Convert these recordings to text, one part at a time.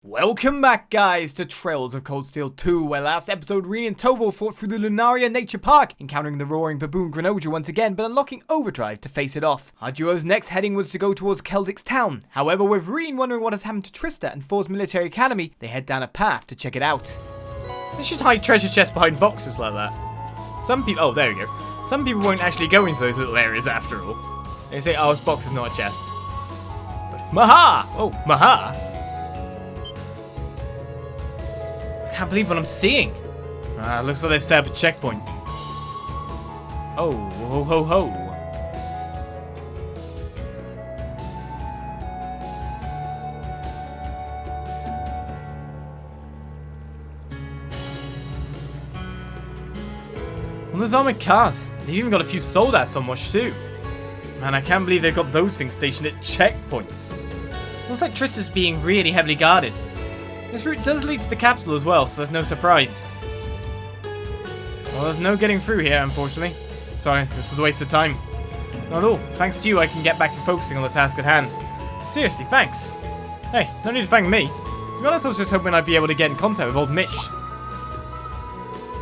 Welcome back, guys, to Trails of Cold Steel 2, where last episode Rean and Tovo fought through the Lunaria Nature Park, encountering the roaring baboon Grenoja once again, but unlocking Overdrive to face it off. Our duo's next heading was to go towards Celdic's town. However, with Rean wondering what has happened to Trista and Thors Military Academy, they head down a path to check it out. They should hide treasure chests behind boxes like that. Some people, oh, there we go. Some people won't actually go into those little areas after all. They say, oh, this box is not a chest. But, Maha! Oh, Maha! I can't believe what I'm seeing. Looks like they've set up a checkpoint. Oh, ho ho ho. Well, there's armored cars. They've even got a few soldiers on watch too. Man, I can't believe they've got those things stationed at checkpoints. Looks like Trista's being really heavily guarded. This route does lead to the capital as well, so there's no surprise. Well, there's no getting through here, unfortunately. Sorry, this was a waste of time. Not at all. Thanks to you, I can get back to focusing on the task at hand. Seriously, thanks. Hey, no need to thank me. To be honest, I was just hoping I'd be able to get in contact with old Mitch.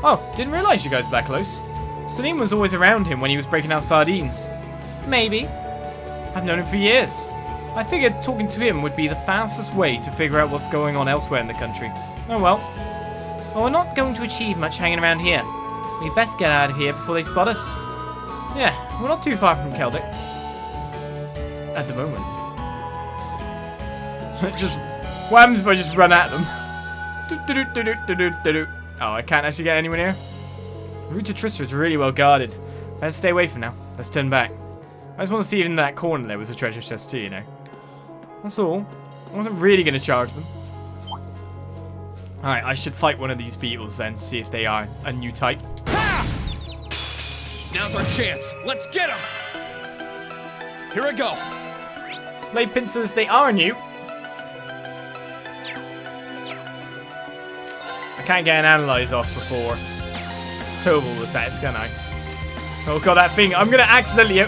Oh, didn't realise you guys were that close. Salim was always around him when he was breaking out sardines. Maybe. I've known him for years. I figured talking to him would be the fastest way to figure out what's going on elsewhere in the country. Oh well. Well, we're not going to achieve much hanging around here. We best get out of here before they spot us. Yeah, we're not too far from Celdic. At the moment. What happens if I just run at them? Oh, I can't actually get anyone here? The route to Trista is really well guarded. Let's stay away from now. Let's turn back. I just want to see if in that corner there was a treasure chest too, you know. That's all. I wasn't really going to charge them. Alright, I should fight one of these beetles then, see if they are a new type. Ha! Now's our chance. Let's get them! Here I go. Blade pincers, they are new. I can't get an analyze off before Toval attacks, can I? Oh god, that thing. I'm going to accidentally...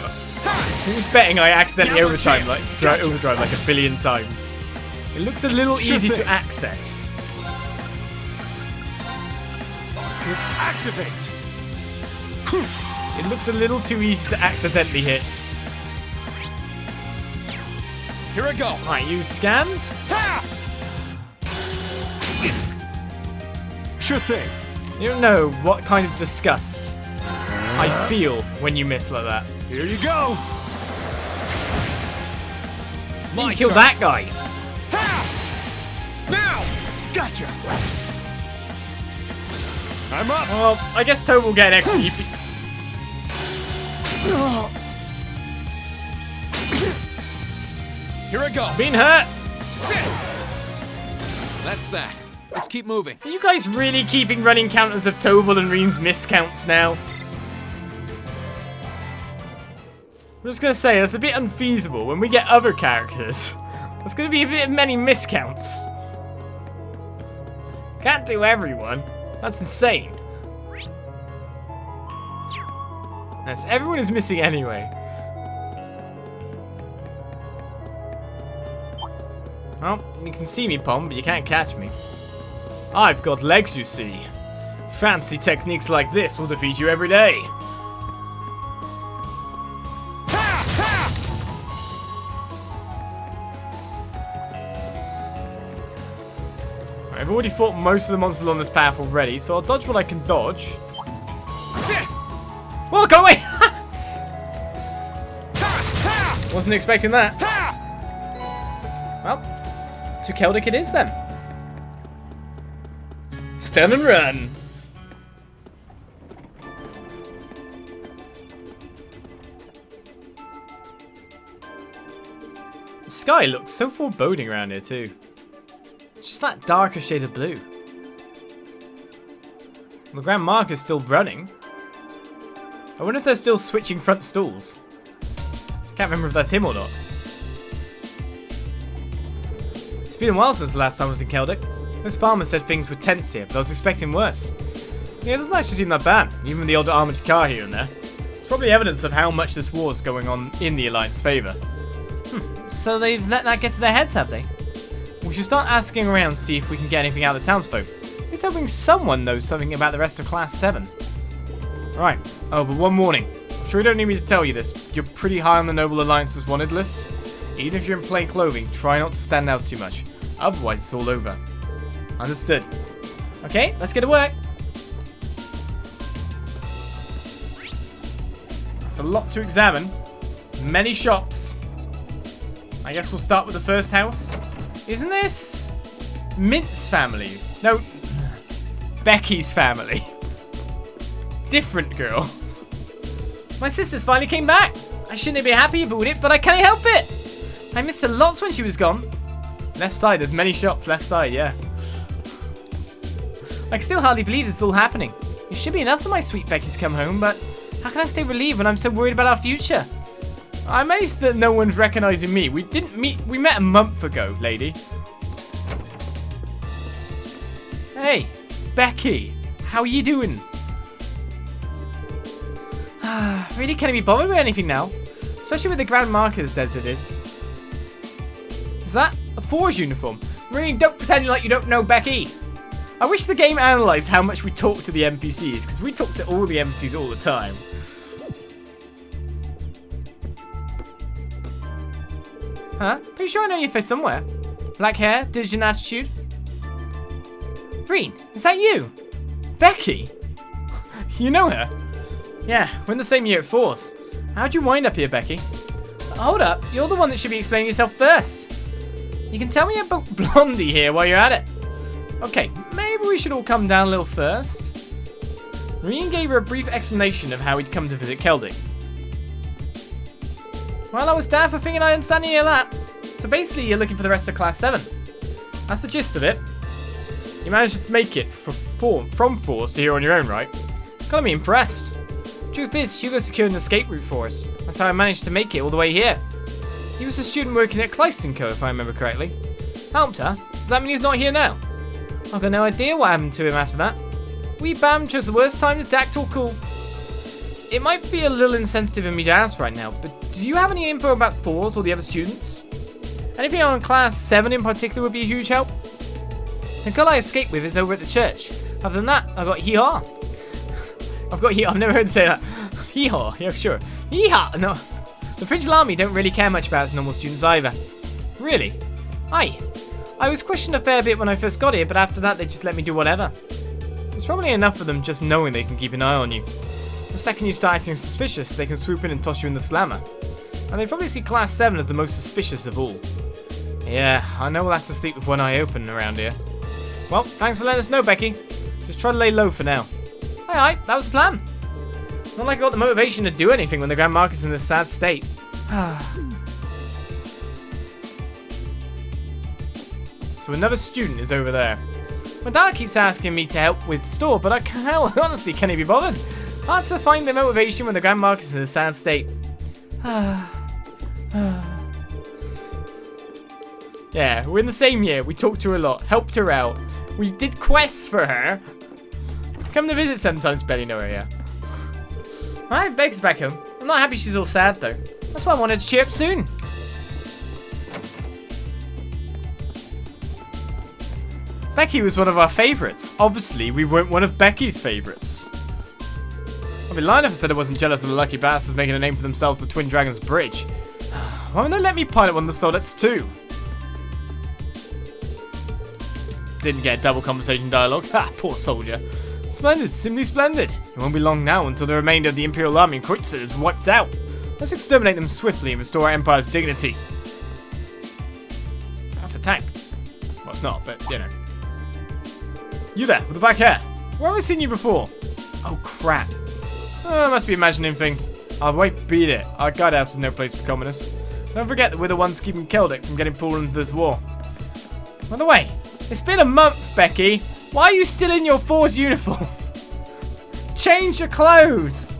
Who's betting I accidentally overdrive like a billion times? It looks a little easy to access. Activate. It looks a little too easy to accidentally hit. Here I go. Right, use scans. Ha! Sure thing. You don't know what kind of disgust I feel when you miss like that. Here you go. You kill that guy. Ha! Now! Gotcha! I'm up! Well, I guess Toad will get an extra EP. Here I go! Being hurt! Sit! That's that. Let's keep moving. Are you guys really keeping running counters of Toval and Rean's miscounts now? I'm just going to say, that's a bit unfeasible. When we get other characters, there's going to be a bit of many miscounts. Can't do everyone. That's insane. Yes, everyone is missing anyway. Well, you can see me, Pom, but you can't catch me. I've got legs, you see. Fancy techniques like this will defeat you every day. I've already fought most of the monsters on this path already, so I'll dodge what I can dodge. Whoa, go away! Wasn't expecting that. Well, to Celdic it is then. Stun and run. The sky looks so foreboding around here too. It's just that darker shade of blue. The Grand Mark is still running. I wonder if they're still switching front stalls. Can't remember if that's him or not. It's been a while since the last time I was in Celdic. Those farmers said things were tense here, but I was expecting worse. Yeah, it doesn't actually seem that bad, even with the odd armoured car here and there. It's probably evidence of how much this war's going on in the Alliance favour. So they've let that get to their heads, have they? We should start asking around to see if we can get anything out of the townsfolk. It's hoping someone knows something about the rest of Class 7. Right. Oh, but one warning. I'm sure you don't need me to tell you this. You're pretty high on the Noble Alliance's wanted list. Even if you're in plain clothing, try not to stand out too much. Otherwise, it's all over. Understood. Okay, let's get to work. It's a lot to examine. Many shops. I guess we'll start with the first house. Isn't this Mint's family? No, Becky's family. Different girl. My sisters finally came back. I shouldn't be happy about it, but I can't help it. I missed her lots when she was gone. Left side, there's many shops left side, yeah. I can still hardly believe this is all happening. It should be enough that my sweet Becky's come home, but how can I stay relieved when I'm so worried about our future? I'm amazed that no one's recognizing me. We met a month ago, lady. Hey, Becky, how are you doing? Really can't be bothered with anything now. Especially with the Grand Markers as it is. Is that a Thors uniform? Rean, don't pretend like you don't know Becky. I wish the game analysed how much we talk to the NPCs, because we talk to all the NPCs all the time. Huh? Pretty sure I know your face somewhere. Black hair, diligent attitude. Rean, is that you? Becky? You know her? Yeah, we're in the same year at Thors. How'd you wind up here, Becky? Hold up, you're the one that should be explaining yourself first. You can tell me about Blondie here while you're at it. Okay, maybe we should all come down a little first. Rean gave her a brief explanation of how he'd come to visit Celdic. Well, I was down for thinking I understand any of that. So basically, you're looking for the rest of Class 7. That's the gist of it. You managed to make it from Thors to here on your own, right? Gotta be impressed. Truth is, Hugo secured an escape route for us. That's how I managed to make it all the way here. He was a student working at Class VII, if I remember correctly. Helped her? Does that mean he's not here now? I've got no idea what happened to him after that. We Bam chose the worst time to act all cool. It might be a little insensitive of me to ask right now, but do you have any info about Thors or the other students? Anything on Class 7 in particular would be a huge help. The girl I escaped with is over at the church. Other than that, I've got Hee-haw. I've never heard say that. Hee-haw, yeah, sure. Hee-haw, no. The Provincial Army don't really care much about its normal students either. Really? Aye. I was questioned a fair bit when I first got here, but after that they just let me do whatever. There's probably enough of them just knowing they can keep an eye on you. The second you start acting suspicious, they can swoop in and toss you in the slammer. And they probably see Class 7 as the most suspicious of all. Yeah, I know we'll have to sleep with one eye open around here. Well, thanks for letting us know, Becky. Just try to lay low for now. Aye, that was the plan. Not like I got the motivation to do anything when the Grand Market's in this sad state. So another student is over there. My dad keeps asking me to help with store, but I can't, honestly can't be bothered. Hard to find the motivation when the Grand Market's in this sad state. Yeah, we're in the same year. We talked to her a lot, helped her out. We did quests for her. Come to visit sometimes, barely know her, yeah. Alright, Beck's back home. I'm not happy she's all sad, though. That's why I wanted to cheer up soon. Becky was one of our favourites. Obviously, we weren't one of Becky's favourites. I'd be lying if I said I wasn't jealous of the lucky bastards making a name for themselves at the Twin Dragons Bridge. Why wouldn't they let me pilot one of the Soldets too? Didn't get a double conversation dialogue. Ha, poor soldier. Splendid, simply splendid. It won't be long now until the remainder of the Imperial Army in Kreutzer is wiped out. Let's exterminate them swiftly and restore our Empire's dignity. That's a tank. Well, it's not, but, you know. You there, with the black hair. Where have I seen you before? Oh, crap. I must be imagining things. Oh, wait, beat it. Our guardhouse is no place for commoners. Don't forget that we're the ones keeping Celdic from getting pulled into this war. By the way, it's been a month, Becky. Why are you still in your Thors uniform? Change your clothes.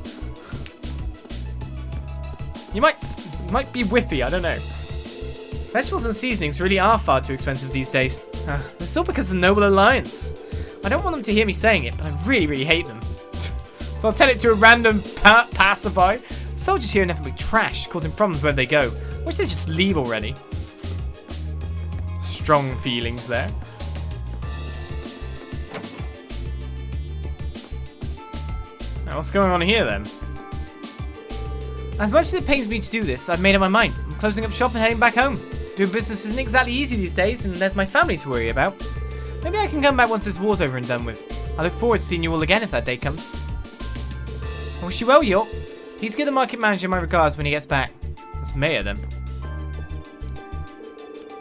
You might be whiffy, I don't know. Vegetables and seasonings really are far too expensive these days. It's all because of the Noble Alliance. I don't want them to hear me saying it, but I really, really hate them. So I'll tell it to a random passerby. Soldiers here are nothing but trash, causing problems wherever they go. Why should they just leave already? strong feelings there. Now, what's going on here then? As much as it pains me to do this, I've made up my mind. I'm closing up shop and heading back home. Doing business isn't exactly easy these days, and there's my family to worry about. Maybe I can come back once this war's over and done with. I look forward to seeing you all again if that day comes. I wish you well, York. Please give the market manager my regards when he gets back. That's Mayor then.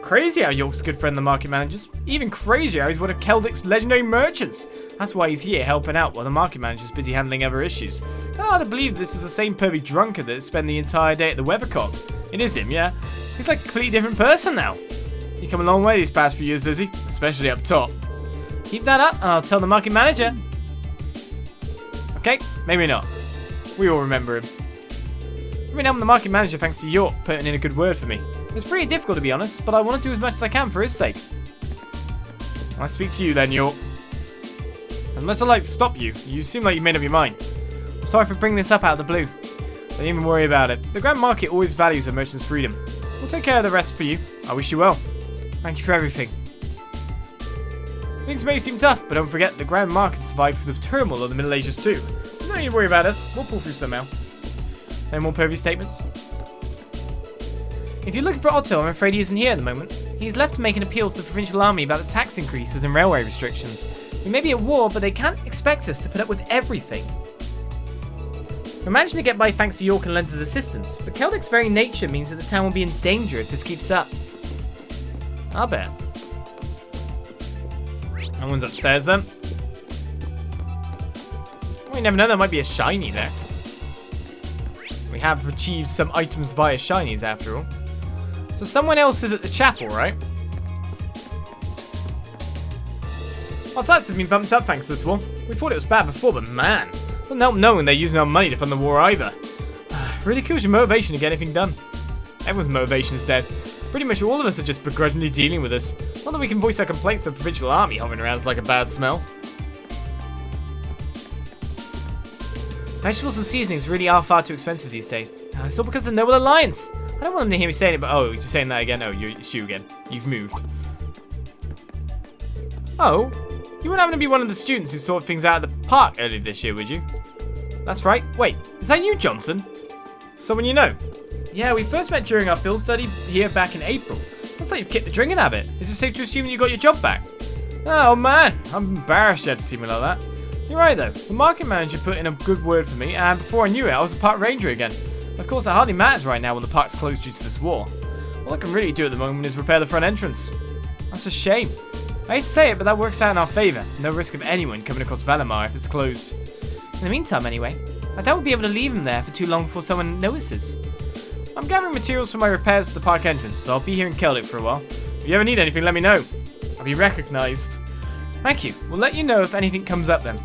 Crazy how York's a good friend of the market managers. Even crazier how he's one of Celdic's legendary merchants. That's why he's here helping out while the market manager's busy handling other issues. Kinda hard to believe this is the same pervy drunkard that spent the entire day at the Weathercock. It is him, yeah? He's like a completely different person now. You come a long way these past few years, Lizzie. Especially up top. Keep that up and I'll tell the market manager. Okay, maybe not. We all remember him. I mean, I'm the market manager thanks to York putting in a good word for me. It's pretty difficult to be honest, but I want to do as much as I can for his sake. I'll speak to you then, York. Unless I'd like to stop you, you seem like you've made up your mind. I'm sorry for bringing this up out of the blue. Don't even worry about it. The Grand Market always values a merchant's freedom. We'll take care of the rest for you. I wish you well. Thank you for everything. Things may seem tough, but don't forget the Grand Market survived through the turmoil of the Middle Ages too. You don't need to worry about us. We'll pull through somehow. Any more pervy statements? If you're looking for Otto, I'm afraid he isn't here at the moment. He's left to make an appeal to the provincial army about the tax increases and railway restrictions. We may be at war, but they can't expect us to put up with everything. We're managing to get by thanks to York and Lenz's assistance, but Celdic's very nature means that the town will be in danger if this keeps up. I'll bet. No one's upstairs then. Well, you never know, there might be a shiny there. We have achieved some items via shinies after all. So someone else is at the chapel, right? Our tax has been bumped up thanks to this war. We thought it was bad before, but man, doesn't help knowing they're using our money to fund the war either. Really kills your motivation to get anything done. Everyone's motivation's dead. Pretty much all of us are just begrudgingly dealing with this. Not that we can voice our complaints to the provincial army hovering around like a bad smell. Vegetables and seasonings really are far too expensive these days. It's all because of the Noble Alliance. I don't want them to hear me saying it, but oh, you're saying that again? Oh, it's you again. You've moved. Oh, you wouldn't happen to be one of the students who sorted things out at the park earlier this year, would you? That's right. Wait, is that you, Johnson? Someone you know? Yeah, we first met during our field study here back in April. Looks like you've kicked the drinking habit. Is it safe to assume you got your job back? Oh man, I'm embarrassed you had to see me like that. You're right though, the market manager put in a good word for me, and before I knew it, I was a park ranger again. Of course, that hardly matters right now when the park's closed due to this war. All I can really do at the moment is repair the front entrance. That's a shame. I hate to say it, but that works out in our favour. No risk of anyone coming across Valimar if it's closed. In the meantime, anyway, I doubt we'll be able to leave him there for too long before someone notices. I'm gathering materials for my repairs at the park entrance, so I'll be here in Celdic for a while. If you ever need anything, let me know. I'll be recognised. Thank you. We'll let you know if anything comes up then.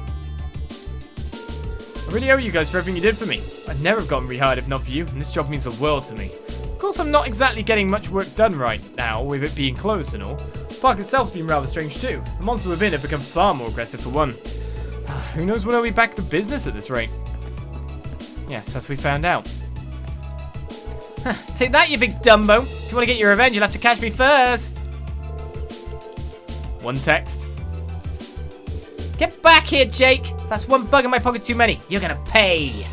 I really owe you guys for everything you did for me. I'd never have gotten rehired if not for you, and this job means the world to me. Of course, I'm not exactly getting much work done right now, with it being closed and all. The park itself's been rather strange too. The monsters within have become far more aggressive for one. Who knows when I'll be back to business at this rate? Yes, as we found out. Take that, you big Dumbo. If you want to get your revenge, you'll have to catch me first. One text. Get back here, Jake. That's one bug in my pocket too many. You're gonna pay.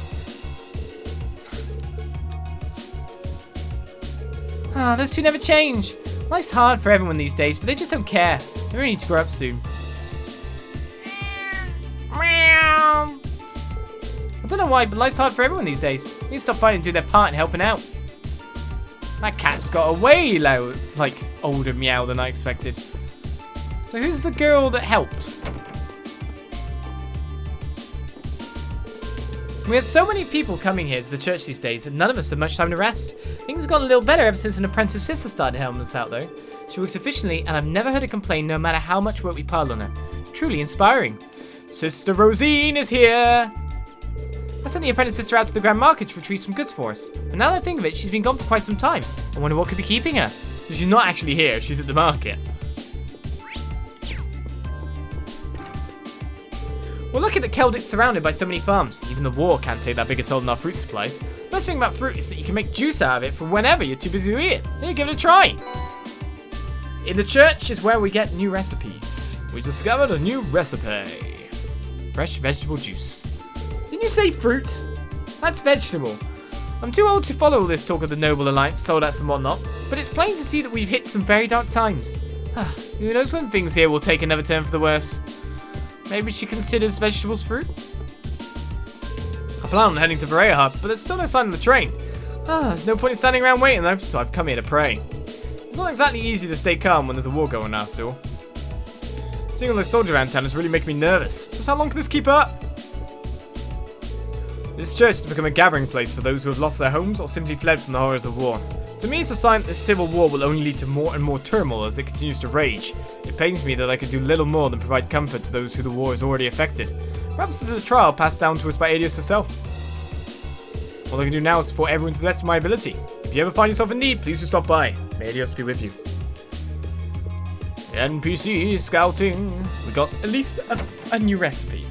Those two never change. Life's hard for everyone these days, but they just don't care. They really need to grow up soon. Meow. I don't know why, but life's hard for everyone these days. They need to stop fighting and do their part in helping out. That cat's got a way loud, like, older meow than I expected. So who's the girl that helps? We have so many people coming here to the church these days that none of us have much time to rest. Things have gotten a little better ever since an apprentice sister started helping us out though. She works efficiently and I've never heard her complain no matter how much work we pile on her. Truly inspiring. Sister Rosine is here! I sent the apprentice sister out to the Grand Market to retrieve some goods for us. But now that I think of it, she's been gone for quite some time. I wonder what could be keeping her. So she's not actually here, she's at the market. We're lucky that Celdic's surrounded by so many farms. Even the war can't take that big a toll on our fruit supplies. The best thing about fruit is that you can make juice out of it for whenever you're too busy to eat it. Here, give it a try. In the church is where we get new recipes. We discovered a new recipe. Fresh vegetable juice. Didn't you say fruit? That's vegetable. I'm too old to follow all this talk of the Noble Alliance, Soldats and whatnot, but it's plain to see that we've hit some very dark times. Who knows when things here will take another turn for the worse. Maybe she considers vegetables fruit? I plan on heading to Berea Hub, but there's still no sign of the train. There's no point in standing around waiting though, so I've come here to pray. It's not exactly easy to stay calm when there's a war going after all. Seeing all those soldiers around town is really making me nervous. Just how long can this keep up? This church has become a gathering place for those who have lost their homes or simply fled from the horrors of war. To me, it's a sign that this civil war will only lead to more and more turmoil as it continues to rage. It pains me that I could do little more than provide comfort to those who the war has already affected. Perhaps this is a trial passed down to us by Adios herself. All I can do now is support everyone to the best of my ability. If you ever find yourself in need, please do stop by. May Adios be with you. NPC scouting. We got at least a new recipe.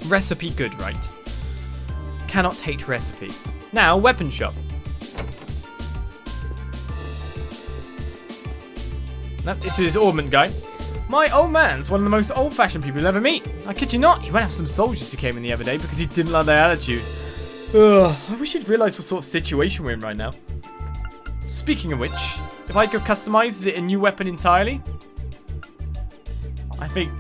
Recipe good, right? Cannot hate recipe. Now, weapon shop. Now, this is Ornament Guy. My old man's one of the most old-fashioned people you'll ever meet. I kid you not, he went after some soldiers who came in the other day because he didn't like their attitude. I wish he'd realised what sort of situation we're in right now. Speaking of which, if I could customise it a new weapon entirely, I think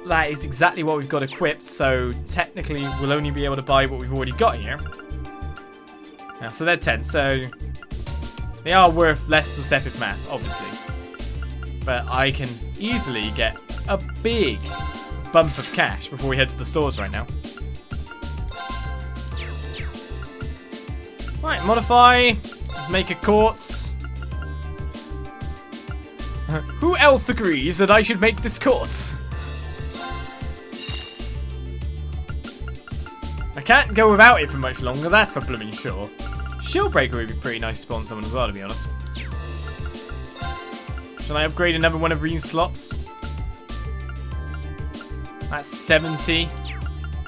that is exactly what we've got equipped, so technically we'll only be able to buy what we've already got here. Now, so they're 10, so they are worth less than Sepith Mass, obviously. But I can easily get a big bump of cash before we head to the stores right now. Right, modify. Let's make a quartz. Who else agrees that I should make this quartz? I can't go without it for much longer, that's for blooming sure. Shieldbreaker would be pretty nice to spawn someone as well, to be honest. Shall I upgrade another one of Rean's slots? That's 70.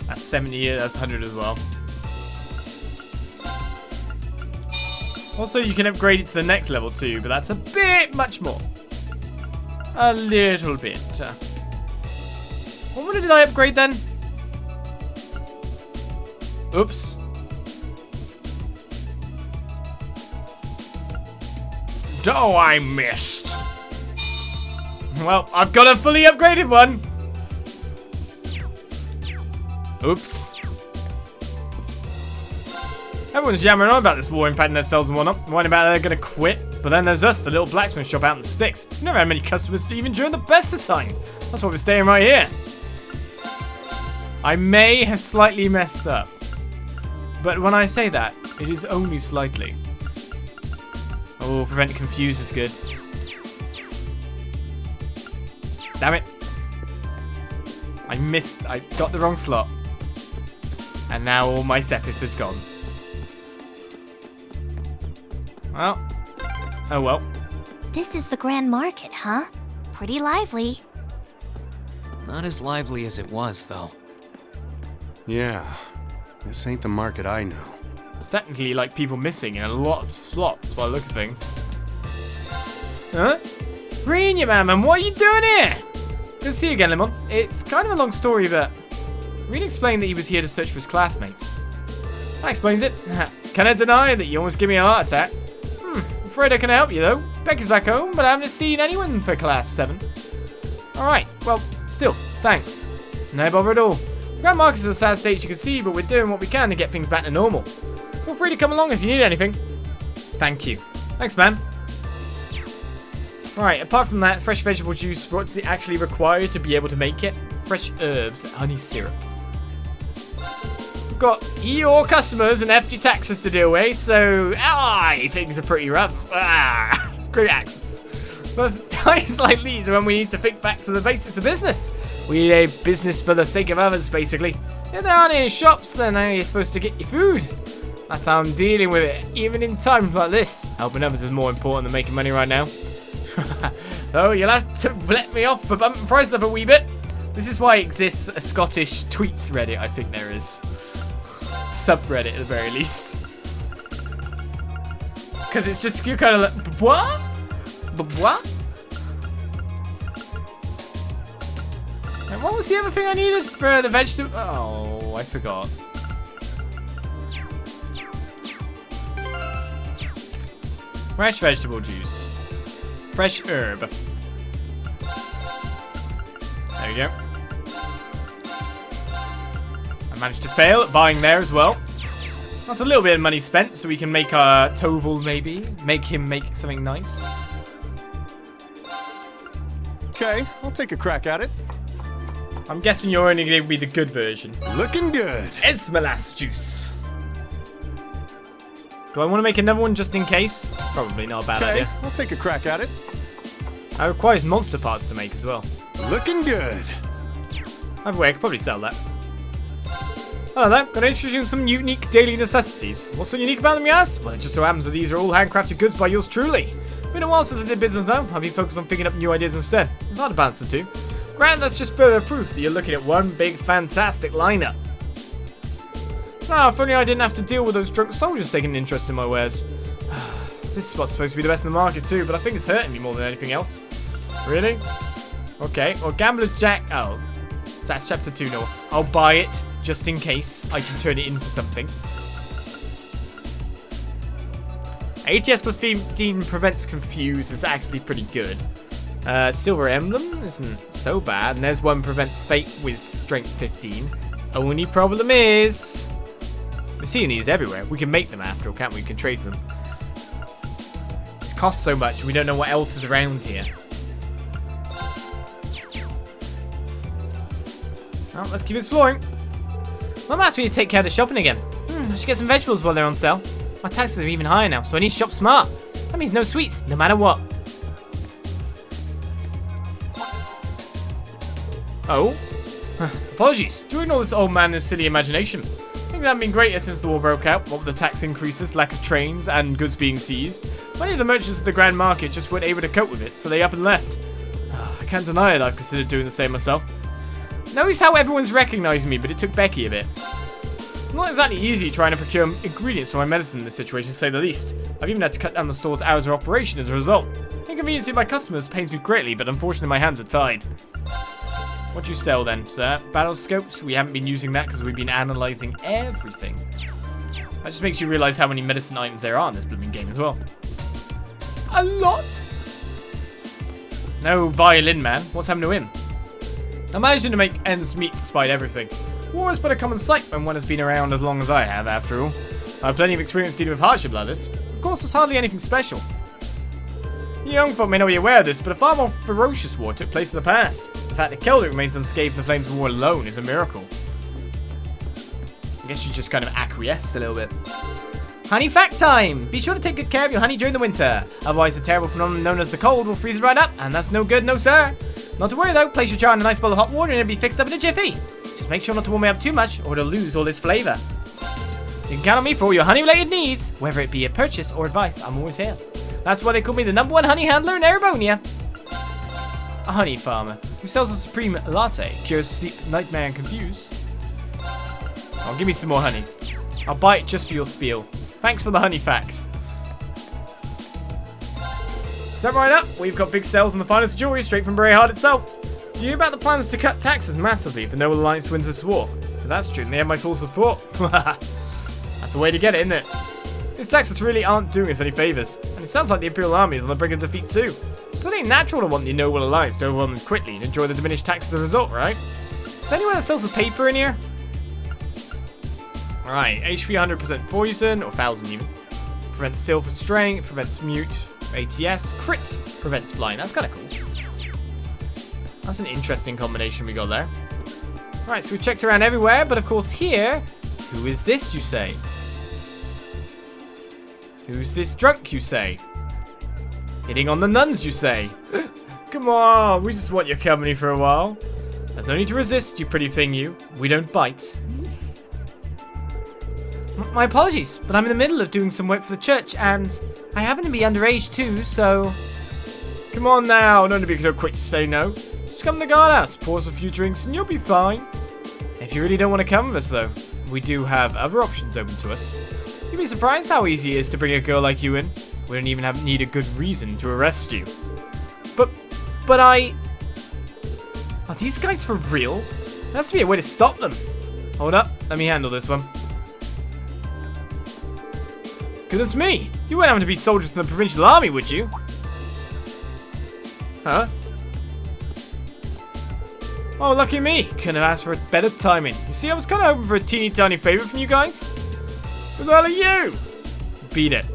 That's 70, yeah, that's 100 as well. Also, you can upgrade it to the next level too, but that's a bit much more. A little bit. What did I upgrade then? Oops. Oh, I missed. Well, I've got a fully upgraded one. Oops. Everyone's yammering on about this war impacting their selves and whatnot. Worrying about they're going to quit. But then there's us, the little blacksmith shop out in the sticks. We never had many customers even during the best of times. That's why we're staying right here. I may have slightly messed up. But when I say that, it is only slightly. Oh, prevent confuse is good. Damn it. I missed. I got the wrong slot. And now all my Sepith is gone. Well. Oh well. This is the Grand Market, huh? Pretty lively. Not as lively as it was, though. Yeah. This ain't the market I know. It's technically like people missing in a lot of slots by the look of things. Huh? Rean, you man, what are you doing here? Good to see you again, Lemon. It's kind of a long story, but Rean explained that he was here to search for his classmates. That explains it. Can I deny that you almost gave me a heart attack? Afraid I can help you, though. Becky's back home, but I haven't seen anyone for Class 7. Alright, well, still, thanks. No bother at all. Grand Market's in a sad state, as you can see, but we're doing what we can to get things back to normal. Feel free to come along if you need anything. Thank you. Thanks, man. Alright, apart from that, fresh vegetable juice, what's it actually required to be able to make it? Fresh herbs, honey syrup. We've got your customers and hefty taxes to deal with, so things are pretty rough. Great accents. But times like these are when we need to think back to the basics of business. We need a business for the sake of others, basically. If there aren't any shops, then how are you supposed to get your food? That's how I'm dealing with it, even in times like this. Helping others is more important than making money right now. Though you'll have to let me off for bumping price up a wee bit. This is why exists a Scottish tweets Reddit, I think there is. Subreddit at the very least. Because it's just, you're kind of like, what? What? And what was the other thing I needed for the vegetable? Oh, I forgot. Fresh vegetable juice. Fresh herb. There we go. I managed to fail at buying there as well. That's a little bit of money spent, so we can make our Toval maybe. Make him make something nice. Okay, I'll take a crack at it. I'm guessing you're only going to be the good version. Looking good. Esmelas juice. Do I want to make another one just in case? Probably not a bad Okay, idea. I'll take a crack at it. That requires monster parts to make as well. Looking good. Either way, I could probably sell that. Hello there, got to introduce you to some unique daily necessities. What's so unique about them, you ask? Well, it just so happens that these are all handcrafted goods by yours truly. Been a while since I did business though. I've been focused on picking up new ideas instead. It's hard to balance the two. Granted, that's just further proof that you're looking at one big fantastic lineup. Now, if only I didn't have to deal with those drunk soldiers taking an interest in my wares. This spot's supposed to be the best in the market too, but I think it's hurting me more than anything else. Really? Okay, well, Gambler's Jack... Oh, that's chapter 2, no. I'll buy it, just in case I can turn it in for something. ATS plus 15 prevents confuse is actually pretty good. Silver Emblem isn't so bad, and there's one prevents fate with strength 15. Only problem is... we're seeing these everywhere. We can make them after all, can't we? We can trade them. It costs so much, we don't know what else is around here. Well, let's keep exploring. Mum asked me to take care of the shopping again. I should get some vegetables while they're on sale. My taxes are even higher now, so I need to shop smart. That means no sweets, no matter what. Oh? Apologies. Do ignore this old man and his silly imagination. Things haven't been greater since the war broke out, what with the tax increases, lack of trains, and goods being seized. Many of the merchants at the Grand Market just weren't able to cope with it, so they up and left. I can't deny it, I've considered doing the same myself. Notice how everyone's recognizing me, but it took Becky a bit. Not exactly easy trying to procure ingredients for my medicine in this situation, to say the least. I've even had to cut down the store's hours of operation as a result. Inconveniencing my customers pains me greatly, but unfortunately my hands are tied. What do you sell then, sir? Battle scopes? We haven't been using that because we've been analysing everything. That just makes you realise how many medicine items there are in this blooming game as well. A lot! No violin man. What's happened to him? I managed to make ends meet despite everything. War has been a common sight when one has been around as long as I have, after all. I have plenty of experience dealing with hardship like this. Of course, it's hardly anything special. You young folk may not be aware of this, but a far more ferocious war took place in the past. The fact that Celdic remains unscathed in the flames of war alone is a miracle. I guess you just kind of acquiesced a little bit. Honey fact time! Be sure to take good care of your honey during the winter. Otherwise, the terrible phenomenon known as the cold will freeze it right up, and that's no good, no sir. Not to worry though, place your jar in a nice bowl of hot water and it'll be fixed up in a jiffy. Just make sure not to warm it up too much or it'll lose all its flavour. You can count on me for all your honey-related needs. Whether it be a purchase or advice, I'm always here. That's why they call me the #1 honey handler in Erebonia. A honey farmer who sells a supreme latte, cures sleep, nightmare, and confuse. Oh, give me some more honey. I'll buy it just for your spiel. Thanks for the honey fact. Set right up, we've got big sales on the finest jewelry straight from Brayhard itself. Do you hear about the plans to cut taxes massively if the Noble Alliance wins this war? If that's true, then they have my full support. That's the way to get it, isn't it? These taxes really aren't doing us any favours, and it sounds like the Imperial Army is on the brink of defeat too. So it ain't natural to want the Noble Alliance to overwhelm them quickly and enjoy the diminished tax as a result, right? Is there anyone that sells the paper in here? Alright, HP 100% poison, or 1000 even. Prevents silver strength, prevents mute, ATS, crit, prevents blind. That's kind of cool. That's an interesting combination we got there. Alright, so we checked around everywhere, but of course here, who is this, you say? Who's this drunk, you say? Hitting on the nuns, you say? Come on, we just want your company for a while. There's no need to resist, you pretty thing, you. We don't bite. My apologies, but I'm in the middle of doing some work for the church, and I happen to be underage too, so... Come on now, don't be so quick to say no. Just come to the guardhouse, pour us a few drinks, and you'll be fine. If you really don't want to come with us, though, we do have other options open to us. You'd be surprised how easy it is to bring a girl like you in. We don't even need a good reason to arrest you. But Are these guys for real? There has to be a way to stop them. Hold up, let me handle this one. Goodness me, you wouldn't have to be soldiers in the provincial army, would you? Huh? Oh, lucky me. Couldn't have asked for better timing. You see, I was kind of hoping for a teeny tiny favor from you guys. Who the hell are you? Beat it.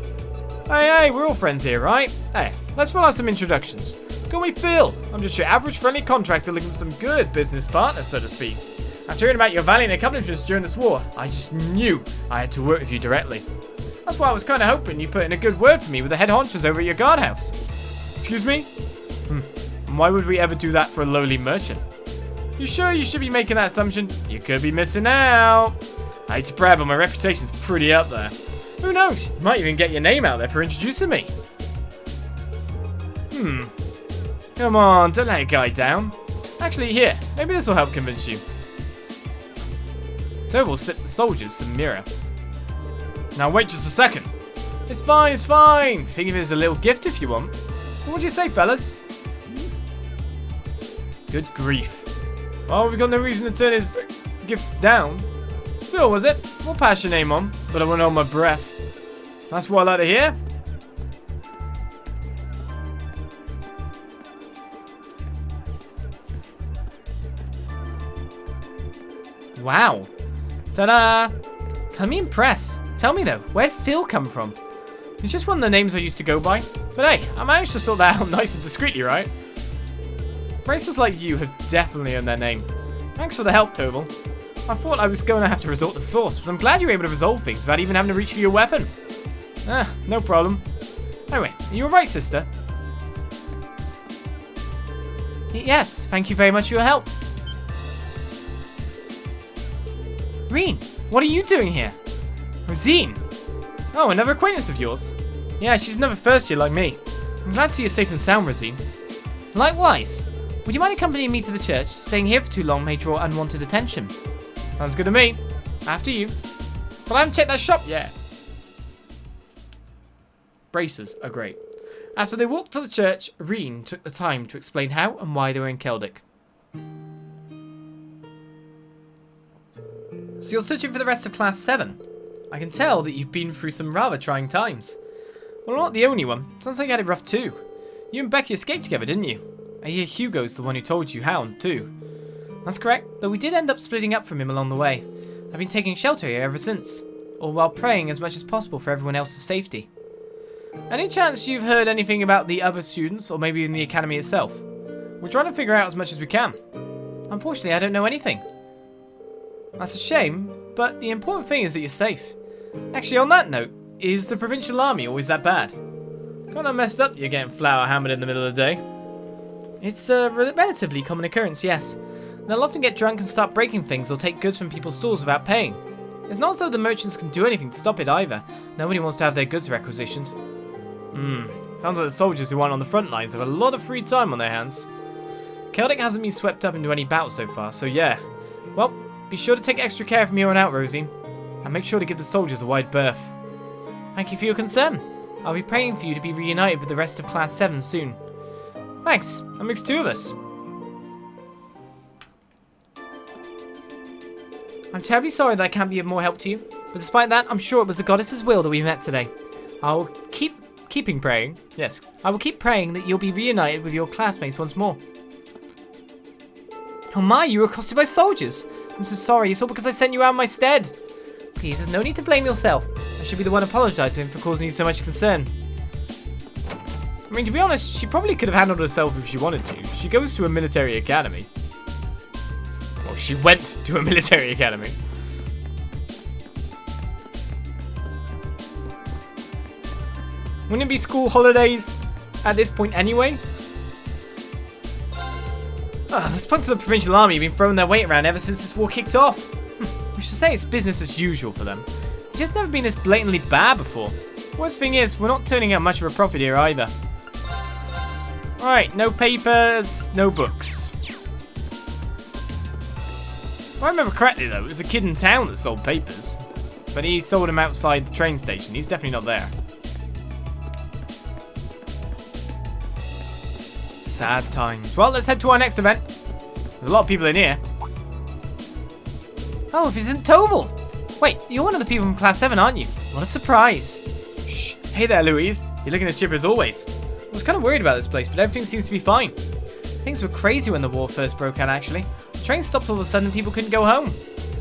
Hey, we're all friends here, right? Hey, let's roll out some introductions. Call me Phil. I'm just your average friendly contractor looking for some good business partners, so to speak. After hearing about your valiant accomplishments during this war, I just knew I had to work with you directly. That's why I was kind of hoping you put in a good word for me with the head honchos over at your guardhouse. Excuse me? And why would we ever do that for a lowly merchant? You sure you should be making that assumption? You could be missing out. I hate to brag, but my reputation's pretty up there. Who knows? You might even get your name out there for introducing me. Come on, don't let a guy down. Actually, here, maybe this will help convince you. Tobal slipped the soldiers some mirror. Now wait just a second. It's fine, it's fine. Think of it as a little gift if you want. So what do you say, fellas? Good grief. Well, we got no reason to turn his gift down. Phil, was it? We'll pass your name on, but I won't hold my breath. That's what I like to hear. Wow. Ta-da! I'm impressed. Tell me though, where'd Phil come from? It's just one of the names I used to go by. But hey, I managed to sort that out nice and discreetly, right? Racers like you have definitely earned their name. Thanks for the help, Tobal. I thought I was going to have to resort to force, but I'm glad you were able to resolve things without even having to reach for your weapon. No problem. Anyway, are you alright, sister? Yes, thank you very much for your help. Rean, what are you doing here? Rosine. Oh, another acquaintance of yours? Yeah, she's another first year like me. I'm glad to see you safe and sound, Rosine. Likewise. Would you mind accompanying me to the church? Staying here for too long may draw unwanted attention. Sounds good to me. After you. But I haven't checked that shop yet. Braces are great. After they walked to the church, Rean took the time to explain how and why they were in Celdic. So you're searching for the rest of Class 7. I can tell that you've been through some rather trying times. Well, not the only one. Sounds like you had it rough too. You and Becky escaped together, didn't you? I hear Hugo's the one who told you how, too. That's correct, though we did end up splitting up from him along the way. I've been taking shelter here ever since, all while praying as much as possible for everyone else's safety. Any chance you've heard anything about the other students, or maybe in the academy itself? We're trying to figure out as much as we can. Unfortunately, I don't know anything. That's a shame, but the important thing is that you're safe. Actually, on that note, is the provincial army always that bad? Kinda messed up you're getting flour hammered in the middle of the day. It's a relatively common occurrence, yes. They'll often get drunk and start breaking things or take goods from people's stores without paying. It's not as though the merchants can do anything to stop it either. Nobody wants to have their goods requisitioned. Sounds like the soldiers who aren't on the front lines have a lot of free time on their hands. Celdic hasn't been swept up into any battle so far, so yeah. Well, be sure to take extra care from here on out, Rosie. And make sure to give the soldiers a wide berth. Thank you for your concern. I'll be praying for you to be reunited with the rest of Class 7 soon. Thanks, that makes two of us. I'm terribly sorry that I can't be of more help to you, but despite that, I'm sure it was the goddess's will that we met today. I'll keep praying. Yes, I will keep praying that you'll be reunited with your classmates once more. Oh my, you were accosted by soldiers. I'm so sorry, it's all because I sent you out in my stead. Please, there's no need to blame yourself. I should be the one apologising for causing you so much concern. I mean, to be honest, she probably could have handled herself if she wanted to. She goes to a military academy. Well, she went to a military academy. Wouldn't it be school holidays at this point anyway? Those punks of the provincial army have been throwing their weight around ever since this war kicked off. We should say it's business as usual for them. It's just never been this blatantly bad before. Worst thing is, we're not turning out much of a profit here either. Alright, no papers, no books. If I remember correctly though, it was a kid in town that sold papers. But he sold them outside the train station. He's definitely not there. Sad times. Well, let's head to our next event. There's a lot of people in here. Oh, if it isn't Toval! Wait, you're one of the people from Class 7, aren't you? What a surprise. Shh. Hey there, Louise. You're looking as chipper as always. I was kind of worried about this place, but everything seems to be fine. Things were crazy when the war first broke out, actually. The train stopped all of a sudden and people couldn't go home.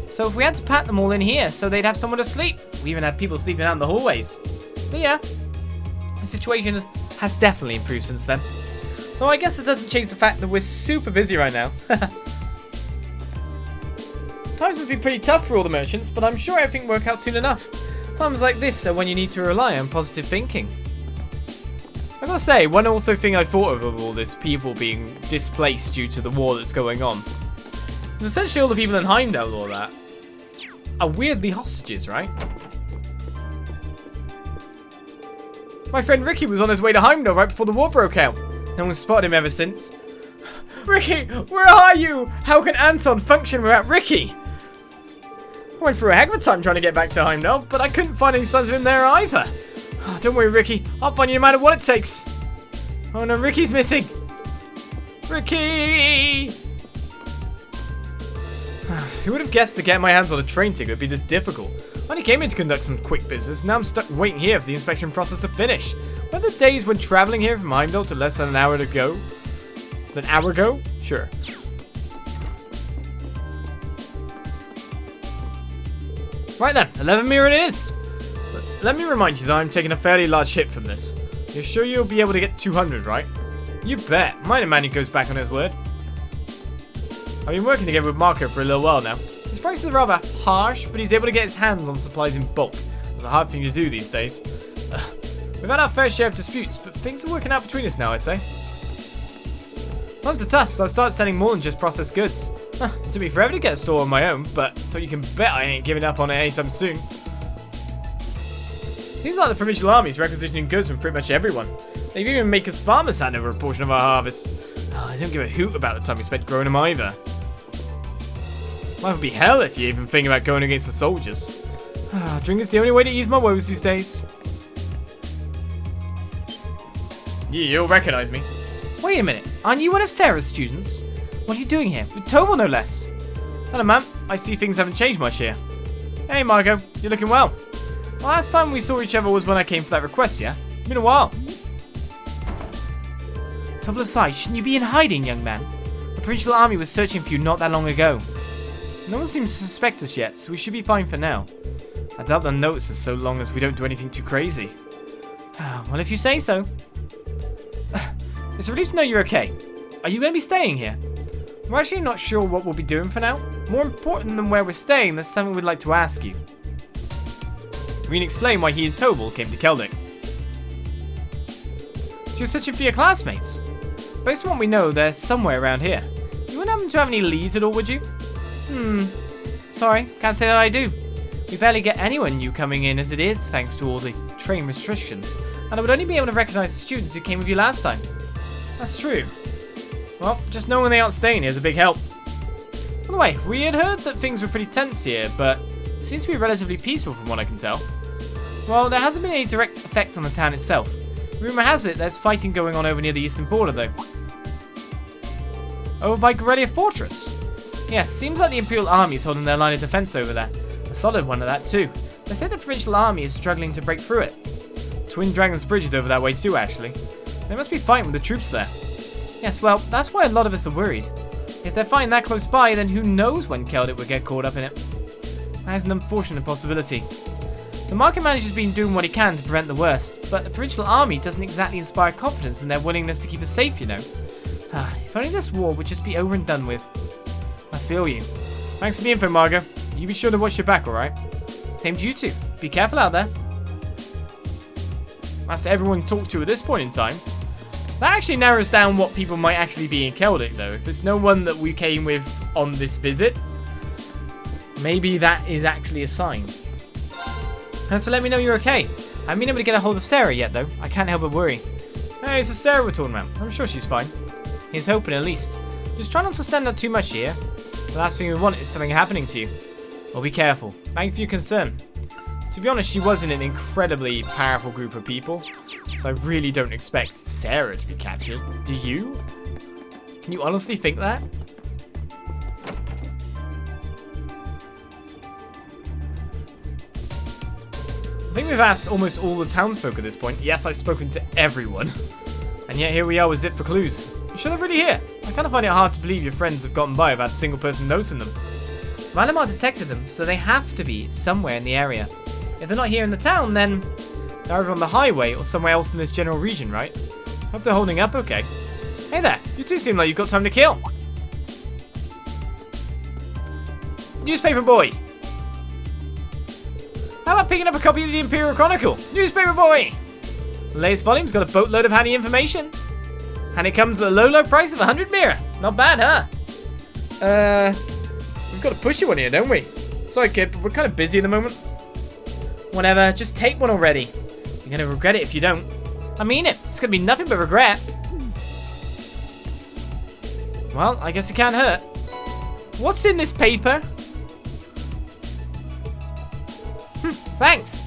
So we had to pack them all in here so they'd have somewhere to sleep. We even had people sleeping out in the hallways. But yeah, the situation has definitely improved since then. Though I guess it doesn't change the fact that we're super busy right now. Times have been pretty tough for all the merchants, but I'm sure everything will work out soon enough. Times like this are when you need to rely on positive thinking. I gotta say, one also thing I thought of all this people being displaced due to the war that's going on is essentially all the people in Heimdall and all that are weirdly hostages, right? My friend Ricky was on his way to Heimdall right before the war broke out. No one's spotted him ever since. Ricky, where are you? How can Anton function without Ricky? I went through a heck of a time trying to get back to Heimdall, but I couldn't find any signs of him there either. Oh, don't worry, Ricky. I'll find you no matter what it takes. Oh no, Ricky's missing. Ricky! Who would have guessed that getting my hands on a train ticket would be this difficult? I only came in to conduct some quick business, now I'm stuck waiting here for the inspection process to finish. What are the days when traveling here from Heimdall to less than an hour to go? An hour ago? Sure. Right then, 11 mirror it is. But let me remind you that I'm taking a fairly large hit from this. You're sure you'll be able to get 200, right? You bet. Minor man, he goes back on his word. I've been working together with Marco for a little while now. His prices are rather harsh, but he's able to get his hands on supplies in bulk. It's a hard thing to do these days. We've had our fair share of disputes, but things are working out between us now, I'd say. Times are tough, so I've started selling more than just processed goods. It took me forever to get a store on my own, but so you can bet I ain't giving up on it anytime soon. Seems like the provincial army's requisitioning goods from pretty much everyone. They've even made us farmers hand over a portion of our harvest. I don't give a hoot about the time we spent growing them either. Life would be hell if you even think about going against the soldiers. Drink is the only way to ease my woes these days. Yeah, you'll recognize me. Wait a minute, aren't you one of Sarah's students? What are you doing here? With Toval, no less. Hello, ma'am. I see things haven't changed much here. Hey, Margot. You're looking well. The last time we saw each other was when I came for that request, yeah? It's been a while. Toval aside, shouldn't you be in hiding, young man? The provincial army was searching for you not that long ago. No one seems to suspect us yet, so we should be fine for now. I doubt they'll notice us so long as we don't do anything too crazy. Well, if you say so. It's a relief to know you're okay. Are you going to be staying here? We're actually not sure what we'll be doing for now. More important than where we're staying, there's something we'd like to ask you. Rean explained why he and Toval came to Celdic. So you're searching for your classmates? Based on what we know, they're somewhere around here. You wouldn't happen to have any leads at all, would you? Sorry, can't say that I do. We barely get anyone new coming in as it is, thanks to all the train restrictions. And I would only be able to recognize the students who came with you last time. That's true. Well, just knowing they aren't staying here is a big help. By the way, we had heard that things were pretty tense here, but it seems to be relatively peaceful from what I can tell. Well, there hasn't been any direct effect on the town itself. Rumour has it there's fighting going on over near the eastern border, though. Over by Guerrilla Fortress? Yes, seems like the Imperial Army is holding their line of defense over there. A solid one at that, too. They say the provincial army is struggling to break through it. Twin Dragon's Bridge is over that way too, actually. They must be fighting with the troops there. Yes, well, that's why a lot of us are worried. If they're fighting that close by, then who knows when Celdic would get caught up in it. That is an unfortunate possibility. The market manager's been doing what he can to prevent the worst, but the provincial army doesn't exactly inspire confidence in their willingness to keep us safe, you know. If only this war would just be over and done with. I feel you. Thanks for the info, Margot. You be sure to watch your back, alright? Same to you two. Be careful out there. That's to everyone talked to at this point in time. That actually narrows down what people might actually be in Celdic, though. If it's no one that we came with on this visit, maybe that is actually a sign. Thanks for letting me know you're okay. I haven't been able to get a hold of Sarah yet, though. I can't help but worry. Hey, it's a Sarah we're talking about. I'm sure she's fine. He's hoping, at least. Just try not to stand out too much here. The last thing we want is something happening to you. Well, be careful. Thanks for your concern. To be honest, she was in an incredibly powerful group of people, so I really don't expect Sarah to be captured. Do you? Can you honestly think that? think we've asked almost all the townsfolk at this point. Yes, I've spoken to everyone. And yet here we are with zip for clues. You sure they're really here? I kind of find it hard to believe your friends have gotten by without a single person noticing them. Valimar detected them, so they have to be somewhere in the area. If they're not here in the town, then they're either on the highway or somewhere else in this general region, right? Hope they're holding up okay. Hey there, you two seem like you've got time to kill. Newspaper boy! How about picking up a copy of the Imperial Chronicle? Newspaper boy! The latest volume's got a boatload of handy information. And it comes at a low price of 100 mira. Not bad, huh? We've got to push you one here, don't we? Sorry, kid, but we're kind of busy at the moment. Whatever, just take one already. You're going to regret it if you don't. I mean it. It's going to be nothing but regret. Well, I guess it can't hurt. What's in this paper? Thanks.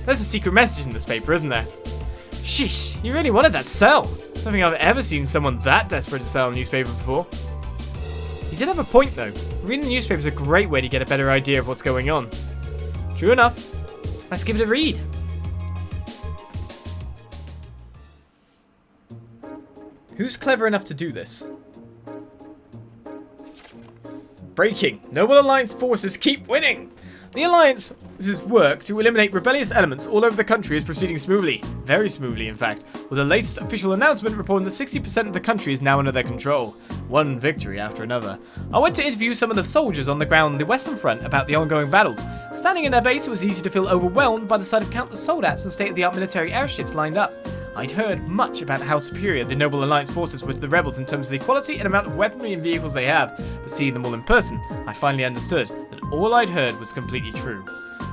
There's a secret message in this paper, isn't there? Sheesh, you really wanted that sell. I don't think I've ever seen someone that desperate to sell a newspaper before. You did have a point, though. Reading the newspaper is a great way to get a better idea of what's going on. True enough. Let's give it a read. Who's clever enough to do this? Breaking. Noble Alliance forces keep winning. The Alliance's work to eliminate rebellious elements all over the country is proceeding smoothly. Very smoothly, in fact, with the latest official announcement reporting that 60% of the country is now under their control. One victory after another. I went to interview some of the soldiers on the ground on the Western Front about the ongoing battles. Standing in their base, it was easy to feel overwhelmed by the sight of countless soldats and state-of-the-art military airships lined up. I'd heard much about how superior the Noble Alliance forces were to the rebels in terms of the quality and amount of weaponry and vehicles they have, but seeing them all in person, I finally understood that all I'd heard was completely true.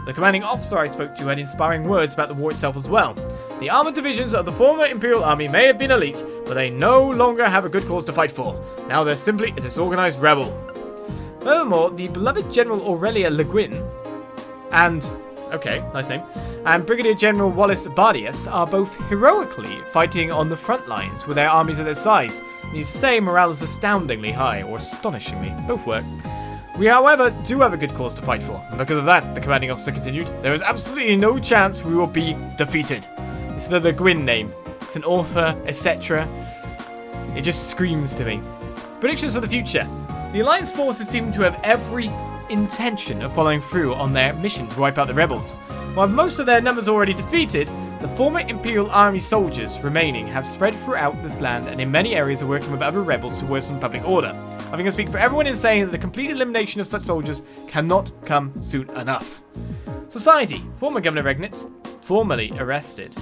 The commanding officer I spoke to had inspiring words about the war itself as well. The armored divisions of the former Imperial Army may have been elite, but they no longer have a good cause to fight for. Now they're simply a disorganized rebel. Furthermore, the beloved General Aurelia Le Guin and... okay, nice name. And Brigadier General Wallace Bardius are both heroically fighting on the front lines with their armies at their sides. Needless to say, morale is astoundingly high, or astonishingly. Both work. We, however, do have a good cause to fight for, and because of that, the commanding officer continued, there is absolutely no chance we will be defeated. It's the Le Guin name. It's an author, etc. It just screams to me. Predictions for the future. The Alliance forces seem to have every intention of following through on their mission to wipe out the rebels. While most of their numbers already defeated, the former Imperial Army soldiers remaining have spread throughout this land and in many areas are working with other rebels to worsen public order. I think I speak for everyone in saying that the complete elimination of such soldiers cannot come soon enough. Society. Former Governor Regnitz, formally arrested.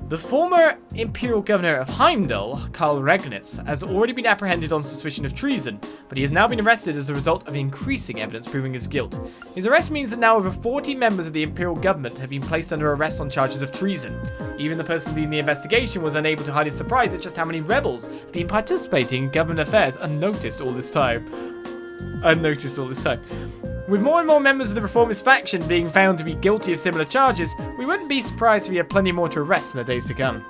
The former Imperial Governor of Heimdall, Karl Regnitz, has already been apprehended on suspicion of treason, but he has now been arrested as a result of increasing evidence proving his guilt. His arrest means that now over 40 members of the Imperial government have been placed under arrest on charges of treason. Even the person leading the investigation was unable to hide his surprise at just how many rebels have been participating in government affairs unnoticed all this time. With more and more members of the reformist faction being found to be guilty of similar charges, we wouldn't be surprised if we had plenty more to arrest in the days to come.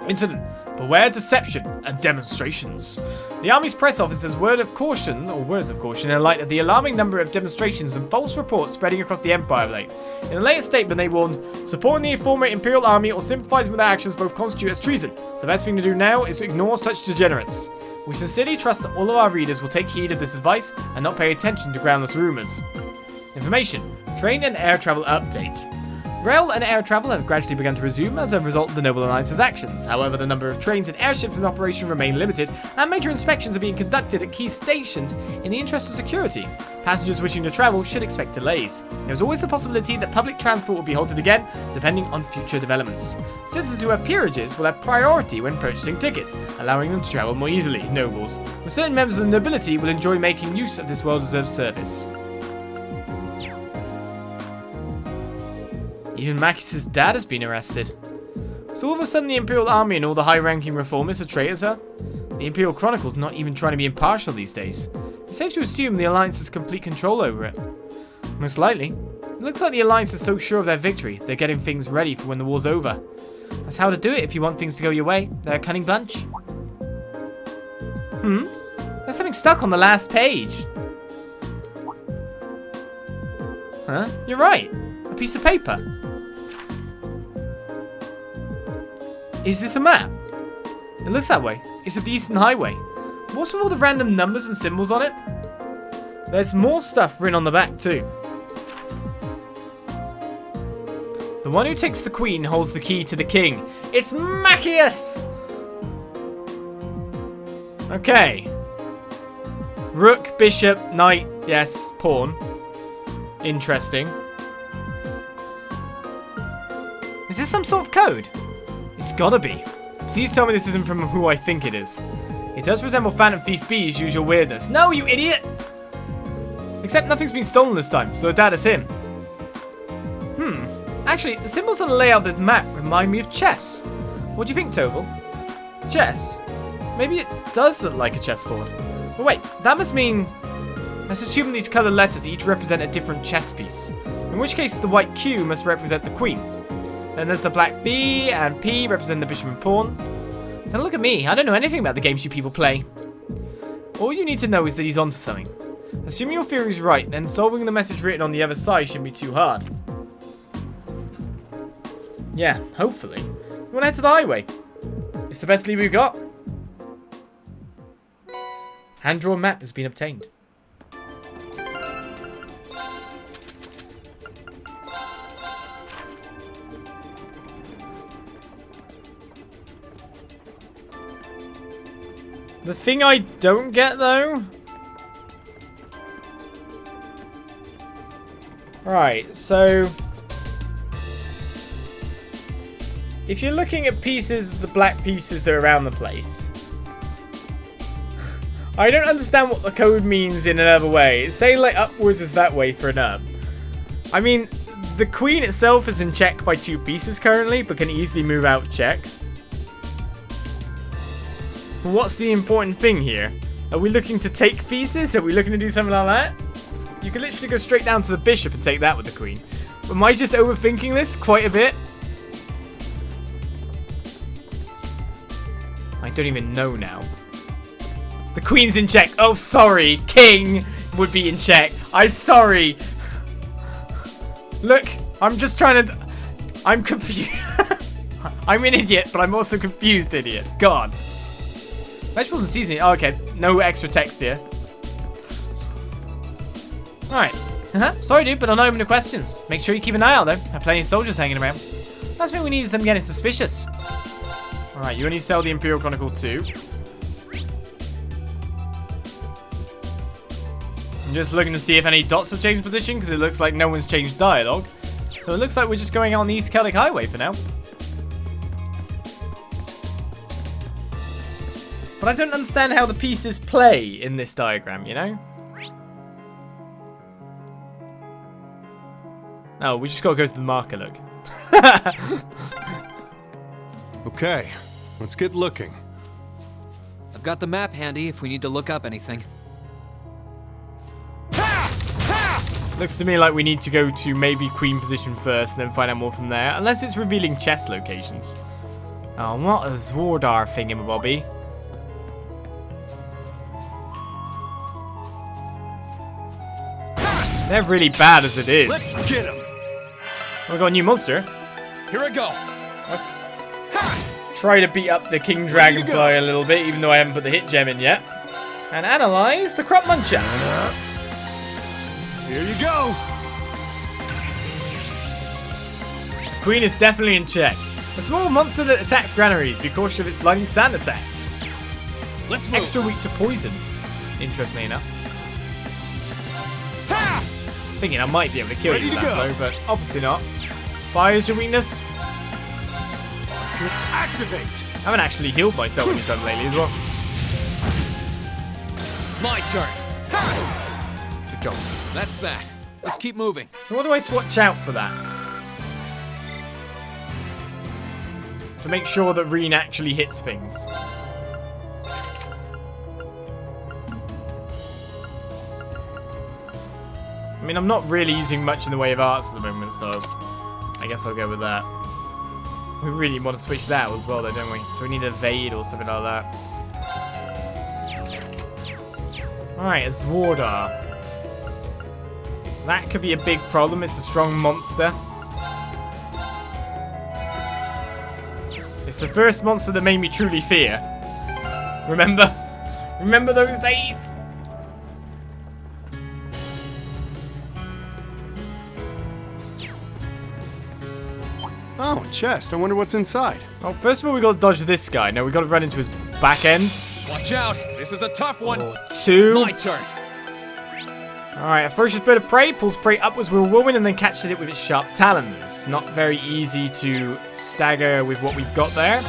Incident. Beware deception and demonstrations. The Army's press officer's words of caution in light of the alarming number of demonstrations and false reports spreading across the Empire of late. In a later statement, they warned, supporting the former Imperial Army or sympathizing with their actions both constitute as treason. The best thing to do now is to ignore such degenerates. We sincerely trust that all of our readers will take heed of this advice and not pay attention to groundless rumors. Information. Train and air travel update. Rail and air travel have gradually begun to resume as a result of the Noble Alliance's actions. However, the number of trains and airships in operation remain limited, and major inspections are being conducted at key stations in the interest of security. Passengers wishing to travel should expect delays. There is always the possibility that public transport will be halted again, depending on future developments. Citizens who have peerages will have priority when purchasing tickets, allowing them to travel more easily. Nobles, with certain members of the nobility, will enjoy making use of this well-deserved service. Even Machias' dad has been arrested. So all of a sudden the Imperial Army and all the high-ranking reformists are traitors, huh? The Imperial Chronicle's not even trying to be impartial these days. It's safe to assume the Alliance has complete control over it. Most likely. It looks like the Alliance is so sure of their victory, they're getting things ready for when the war's over. That's how to do it if you want things to go your way. They're a cunning bunch. There's something stuck on the last page. Huh? You're right. A piece of paper. Is this a map? It looks that way. It's of the Eastern Highway. What's with all the random numbers and symbols on it? There's more stuff written on the back too. The one who takes the queen holds the key to the king. It's Machias! Okay. Rook, bishop, knight, yes, pawn. Interesting. Is this some sort of code? It's gotta be. Please tell me this isn't from who I think it is. It does resemble Phantom Thief B's usual weirdness. No, you idiot! Except nothing's been stolen this time, so I doubt it's him. Actually, the symbols on the layout of the map remind me of chess. What do you think, Toval? Chess? Maybe it does look like a chessboard. But wait, that must mean... Let's assume these coloured letters each represent a different chess piece. In which case, the white Q must represent the queen. Then there's the black B and P representing the bishop and pawn. Don't look at me, I don't know anything about the games you people play. All you need to know is that he's onto something. Assuming your theory is right, then solving the message written on the other side shouldn't be too hard. Yeah, hopefully. We want to head to the highway. It's the best lead we've got. Hand-drawn map has been obtained. The thing I don't get, though... Right, so... If you're looking at pieces, the black pieces that are around the place... I don't understand what the code means in another way. Say, like, upwards is that way for an up. I mean, the queen itself is in check by 2 pieces currently, but can easily move out of check. What's the important thing here? Are we looking to take pieces? Are we looking to do something like that? You can literally go straight down to the bishop and take that with the queen. Am I just overthinking this quite a bit? I don't even know now. The queen's in check. Oh, sorry. King would be in check. I'm sorry. Look, I'm just trying to... I'm confused. I'm an idiot, but I'm also confused idiot. God. Vegetables and seasoning. Oh, okay. No extra text here. Alright. Sorry, dude, but I'm not open to questions. Make sure you keep an eye out, though. Have plenty of soldiers hanging around. Last thing we need is them getting suspicious. Alright, you only sell the Imperial Chronicle 2. I'm just looking to see if any dots have changed position, because it looks like no one's changed dialogue. So it looks like we're just going on the East Celdic Highway for now. But I don't understand how the pieces play in this diagram, you know? Oh, we just gotta go to the marker, look. Okay, let's get looking. I've got the map handy if we need to look up anything. Looks to me like we need to go to maybe queen position first and then find out more from there. Unless it's revealing chess locations. Oh, what a Zwardar thingamabobby. They're really bad as it is. Let's get him. We got a new monster. Here I go. Let's try to beat up the King Dragonfly a little bit, even though I haven't put the hit gem in yet. And analyze the Crop Muncher. Here you go. The Queen is definitely in check. A small monster that attacks granaries. Be cautious of its blinding sand attacks. Let's move. Extra weak to poison. Interestingly enough. Thinking I might be able to kill you with that blow, but obviously not. Fire is your weakness. Just activate. I haven't actually healed myself anytime lately as well. My turn. Good job. That's that. Let's keep moving. So what do I swatch out for that? To make sure that Rean actually hits things. I mean, I'm not really using much in the way of arts at the moment, so I guess I'll go with that. We really want to switch that as well, though, don't we? So we need evade or something like that. Alright, a Zwardar. That could be a big problem. It's a strong monster. It's the first monster that made me truly fear. Remember? Remember those days? Oh, a chest. I wonder what's inside. Oh, first of all, we got to dodge this guy. Now we got to run into his back end. Watch out! This is a tough one. Or two. My turn. Alright, a ferocious bird of prey pulls prey upwards with a whirlwind and then catches it with its sharp talons. Not very easy to stagger with what we've got there.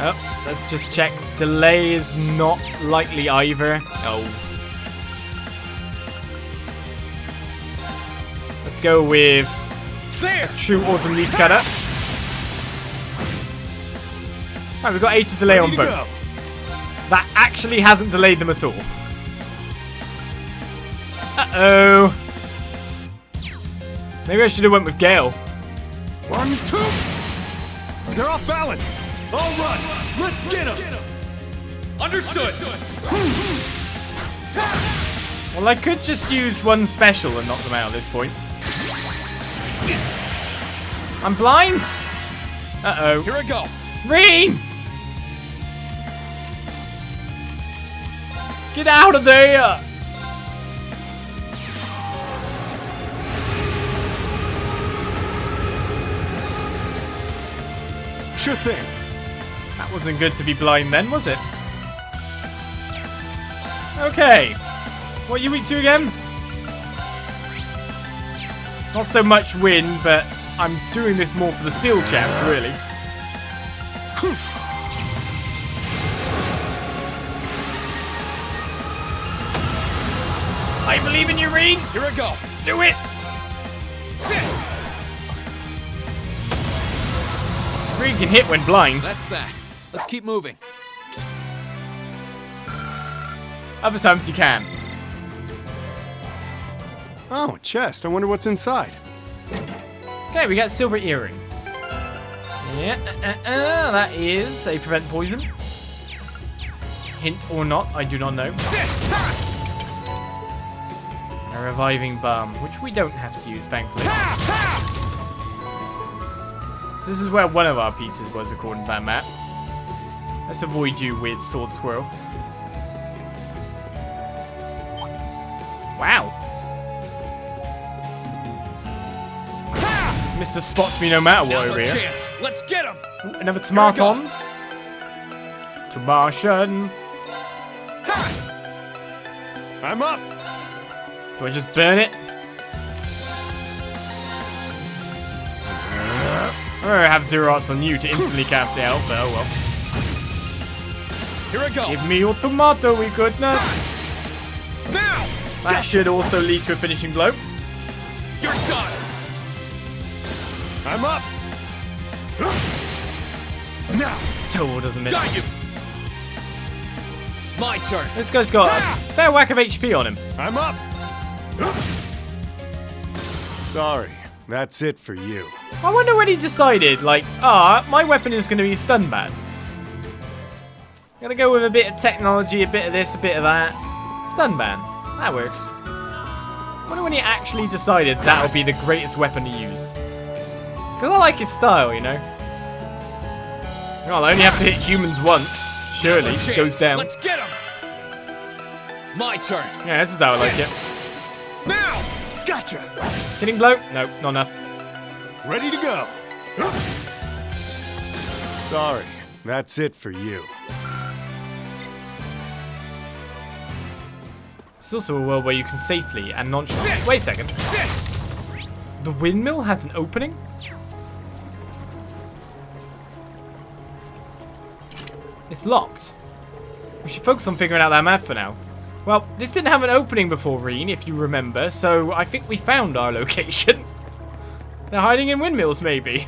Oh, let's just check. Delay is not likely either. Oh. Let's go with There! true awesome leaf cutter. Alright, we've got 80 delay on both. That actually hasn't delayed them at all. Uh-oh. Maybe I should have went with Gale. 1, 2. They're off balance. All right, let's get them. Understood. Well, I could just use one special and knock them out at this point. I'm blind. Uh-oh. Here I go. Rean! Get out of there! Sure thing. That wasn't good to be blind then, was it? Okay. What are you weak to again? Not so much wind, but I'm doing this more for the seal champs, really. I believe in you, Rean! Here I go. Do it! Sit. Rean can hit when blind. That's that. Let's keep moving. Other times you can. Oh, a chest. I wonder what's inside. Okay, we got silver earring. Yeah, that is a prevent poison. Hint or not, I do not know. Sit. A reviving balm, which we don't have to use, thankfully. So this is where one of our pieces was, according to that map. Let's avoid you, weird sword squirrel. Wow. Mr. Spots me no matter what Now's over our here. chance. Let's get him. Ooh, another tomaton. Tomartian. I'm up. Do I just burn it? I have 0 arts on you to instantly cast it out, but oh well. Here I go. Give me your tomatoey goodness. Now. That should also lead to a finishing blow. You're done. I'm up. Now. Total doesn't miss. Got you. My turn. This guy's got a fair whack of HP on him. I'm up. Sorry. That's it for you. I wonder when he decided, like, my weapon is going to be stun ban. Gonna go with a bit of technology, a bit of this, a bit of that. Stun ban. That works. I wonder when he actually decided that would be the greatest weapon to use. Because I like his style, you know. Well, I only have to hit humans once. Surely, Now's our it goes chance. down. Let's get him. My turn. Yeah, this is how I like it. Now. Gotcha. Hitting blow? No, not enough. Ready to go. Sorry. That's it for you. It's also a world where you can safely and nonchalantly... Wait a second. Sit. The windmill has an opening? It's locked. We should focus on figuring out that map for now. Well, this didn't have an opening before, Rean, if you remember, so I think we found our location. They're hiding in windmills, maybe.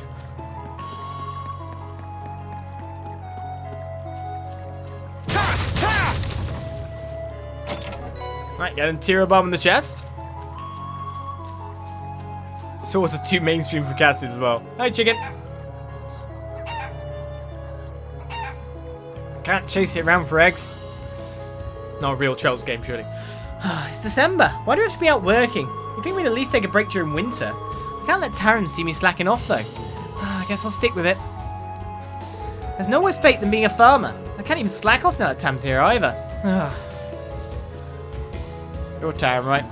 Right, got a Tira bomb in the chest. Swords are too mainstream for Cassie as well. Hi, chicken. Can't chase it around for eggs. Not a real Trails game, surely. It's December. Why do I have to be out working? You think we'd at least take a break during winter? I can't let Tarim see me slacking off though. I guess I'll stick with it. There's no worse fate than being a farmer. I can't even slack off now that Tam's here either. You're Tarim, right?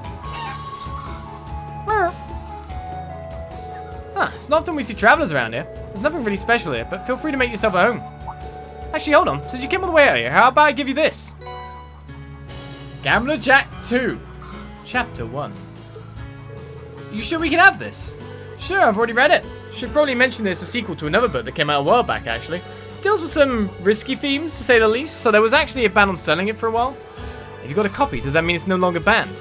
It's not often we see travellers around here. There's nothing really special here, but feel free to make yourself at home. Actually, hold on. Since you came all the way out here, how about I give you this? Gambler Jack 2. Chapter 1. You sure we can have this? Sure, I've already read it. Should probably mention there's a sequel to another book that came out a while back, actually. It deals with some risky themes, to say the least, so there was actually a ban on selling it for a while. If you got a copy, does that mean it's no longer banned?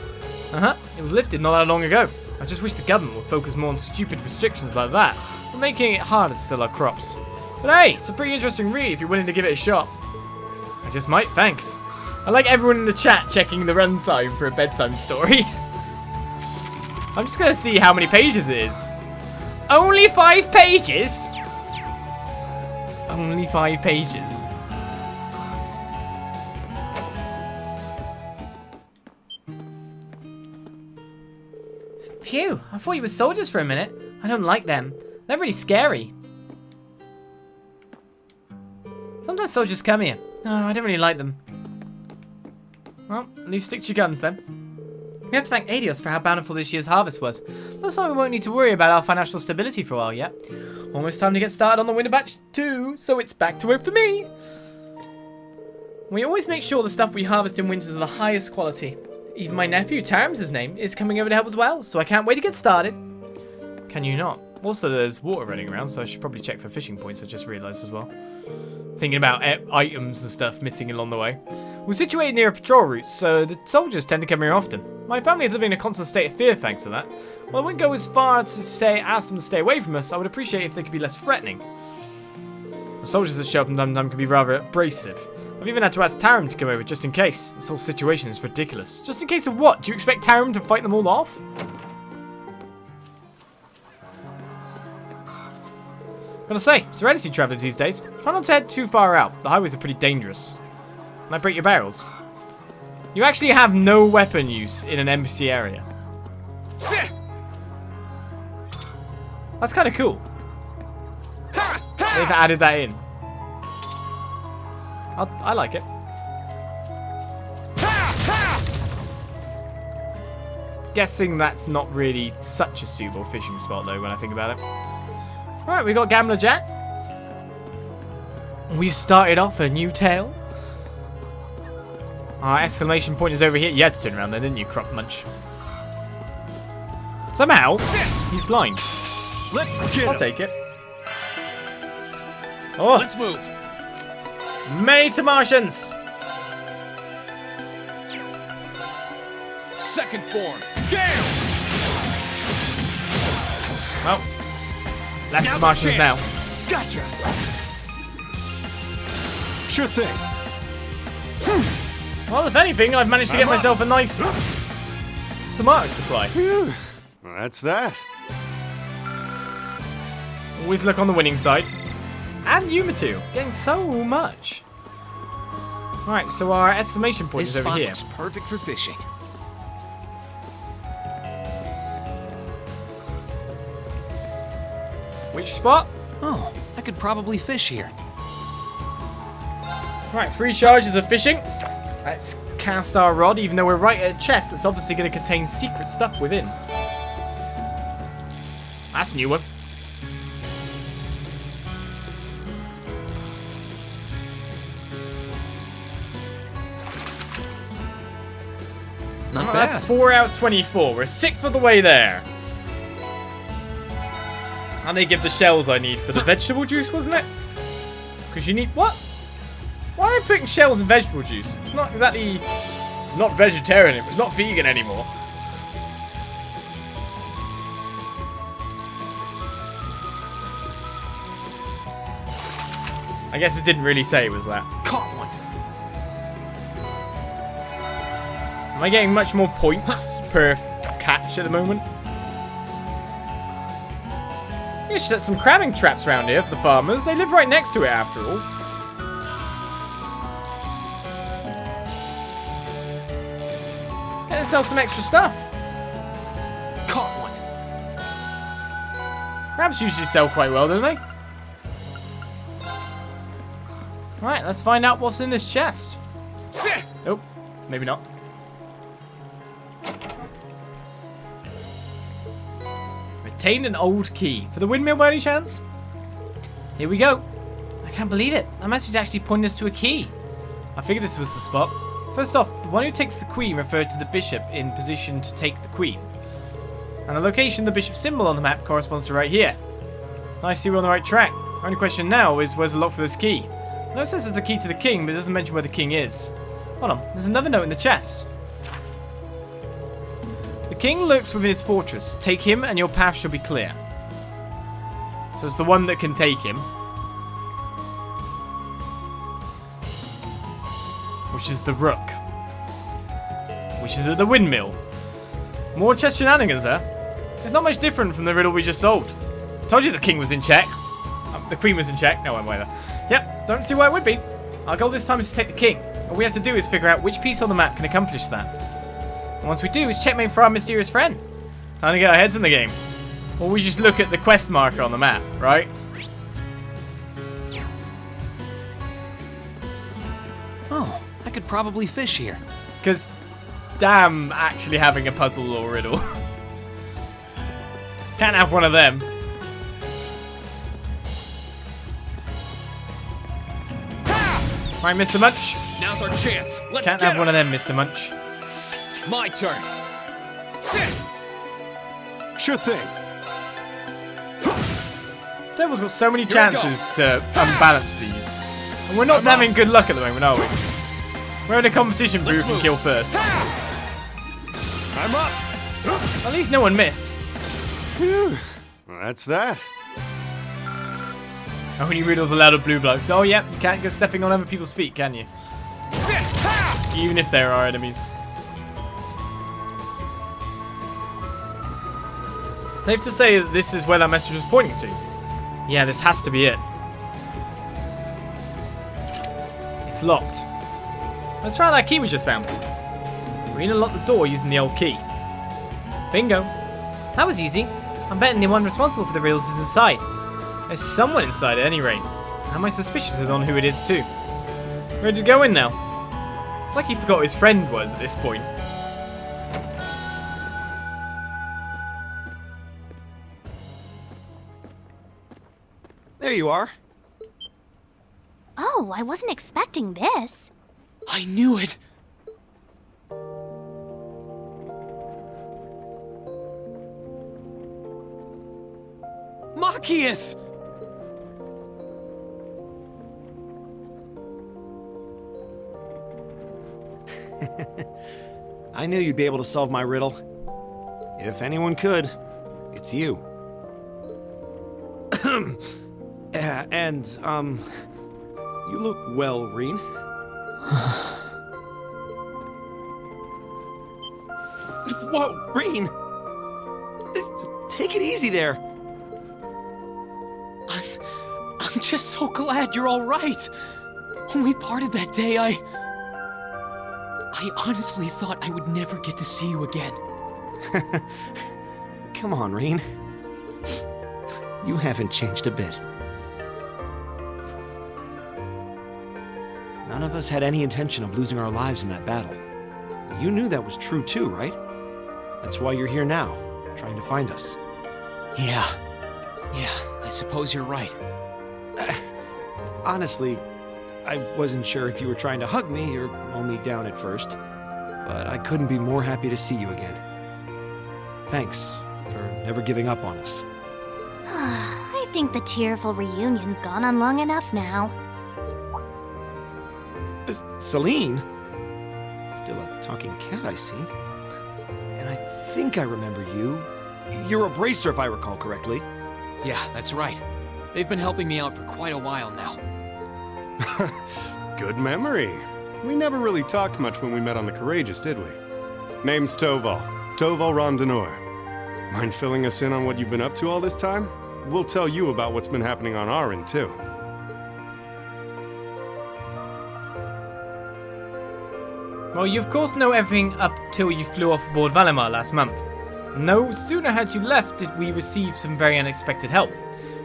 It was lifted not that long ago. I just wish the government would focus more on stupid restrictions like that, than making it harder to sell our crops. But hey, it's a pretty interesting read if you're willing to give it a shot. I just might, thanks. I like everyone in the chat checking the runtime for a bedtime story. I'm just gonna see how many pages it is. Only 5 pages? Only 5 pages. Phew, I thought you were soldiers for a minute. I don't like them. They're really scary. Sometimes soldiers come here. Oh, I don't really like them. Well, at least stick to your guns then. We have to thank Adios for how bountiful this year's harvest was. Looks like we won't need to worry about our financial stability for a while yet. Almost time to get started on the winter batch too, so it's back to work for me. We always make sure the stuff we harvest in winter is of the highest quality. Even my nephew, Tarim's name, is coming over to help as well, so I can't wait to get started. Can you not? Also, there's water running around, so I should probably check for fishing points, I just realised as well. Thinking about items and stuff missing along the way. We're situated near a patrol route, so the soldiers tend to come here often. My family is living in a constant state of fear thanks to that. While I wouldn't go as far to say ask them to stay away from us, I would appreciate if they could be less threatening. The soldiers that show up from time to time can be rather abrasive. I've even had to ask Tarim to come over just in case. This whole situation is ridiculous. Just in case of what? Do you expect Tarim to fight them all off? Gotta say, Serenity travelers these days, try not to head too far out. The highways are pretty dangerous. Might break your barrels. You actually have no weapon use in an embassy area. That's kind of cool. They've added that in. I like it. Guessing that's not really such a suitable fishing spot though when I think about it. Right, we got Gambler Jack. We've started off a new tale. Our exclamation point is over here. You had to turn around there, didn't you, Crop Munch? Somehow, he's blind. Let's get I'll take it. Oh, Let's move. many Martians. Second form. Gale! Well, less Now's our Martians now. chance. Gotcha. Sure thing. Well, if anything, I've managed to get myself a nice tomato supply. Phew. Well, that's that. Always look on the winning side. And you material, getting so much. Right, so our estimation point This is over spot here. looks perfect for fishing. Which spot? Oh, I could probably fish here. Right, 3 charges of fishing. Let's cast our rod, even though we're right at a chest that's obviously going to contain secret stuff within. That's a new one. Not Oh, bad. that's 4 out of 24. We're 1/6 of the way there. And they give the shells I need for the vegetable juice, wasn't it? Because you need... What? Why am I putting shells in vegetable juice? It's not exactly... Not vegetarian. It's not vegan anymore. I guess it didn't really say it was that. Caught one. Am I getting much more points per catch at the moment? You should set some cramming traps around here for the farmers. They live right next to it after all. Let's sell some extra stuff. Caught one. Crabs usually sell quite well, don't they? Alright, let's find out what's in this chest. Oh, maybe not. Retain an old key. For the windmill by any chance? Here we go. I can't believe it. That message actually pointed us to a key. I figured this was the spot. First off, the one who takes the queen referred to the bishop in position to take the queen. And the location of the bishop symbol on the map corresponds to right here. Nicely, we're on the right track. Only question now is where's the lock for this key? No, it says it's the key to the king, but it doesn't mention where the king is. Hold on, there's another note in the chest. The king lurks within his fortress. Take him and your path shall be clear. So it's the one that can take him. Which is the rook. Which is at the windmill. More chess shenanigans there. It's not much different from the riddle we just solved. Told you the king was in check. The queen was in check. No, I'm either. Yep, don't see why it would be. Our goal this time is to take the king. All we have to do is figure out which piece on the map can accomplish that. And once we do, it's checkmate for our mysterious friend. Time to get our heads in the game. Or we just look at the quest marker on the map, right? Oh, I could probably fish here. Because, damn, actually having a puzzle or riddle. Can't have one of them. Right, Mr. Munch. Now's our chance. Let's Can't get have one of them, Mr. Munch. My turn. Sit. Sure thing. Devil's got so many Here we chances to unbalance these. And we're not having good luck at the moment, are we? We're in a competition for who can kill first. I'm up. At least no one missed. Phew. That's that. Only riddles allowed of blue blokes. Oh, yeah, you can't go stepping on other people's feet, can you? Sit. Ha! Even if there are enemies. Safe to say that this is where that message was pointing to. Yeah, this has to be it. It's locked. Let's try that key we just found. Rean unlocked the door using the old key. Bingo. That was easy. I'm betting the one responsible for the riddles is inside. There's someone inside at any rate. And my suspicious is on who it is too. Ready to go in now? It's like he forgot who his friend was at this point. There you are. Oh, I wasn't expecting this. I knew it. Machias! I knew you'd be able to solve my riddle. If anyone could, it's you. You look well, Rean. Whoa, Rean! Take it easy there. I'm just so glad you're all right. When we parted that day, I honestly thought I would never get to see you again. Come on, Rean. You haven't changed a bit. None of us had any intention of losing our lives in that battle. You knew that was true too, right? That's why you're here now, trying to find us. Yeah, I suppose you're right. Honestly, I wasn't sure if you were trying to hug me or mow me down at first, but I couldn't be more happy to see you again. Thanks for never giving up on us. I think the tearful reunion's gone on long enough now. Celine? Still a talking cat, I see. And I think I remember you. You're a bracer, if I recall correctly. Yeah, that's right. They've been helping me out for quite a while now. Good memory. We never really talked much when we met on the Courageous, did we? Name's Toval. Toval Rondenor. Mind filling us in on what you've been up to all this time? We'll tell you about what's been happening on our end, too. Well, you of course know everything up till you flew off aboard Valimar last month. No sooner had you left did we receive some very unexpected help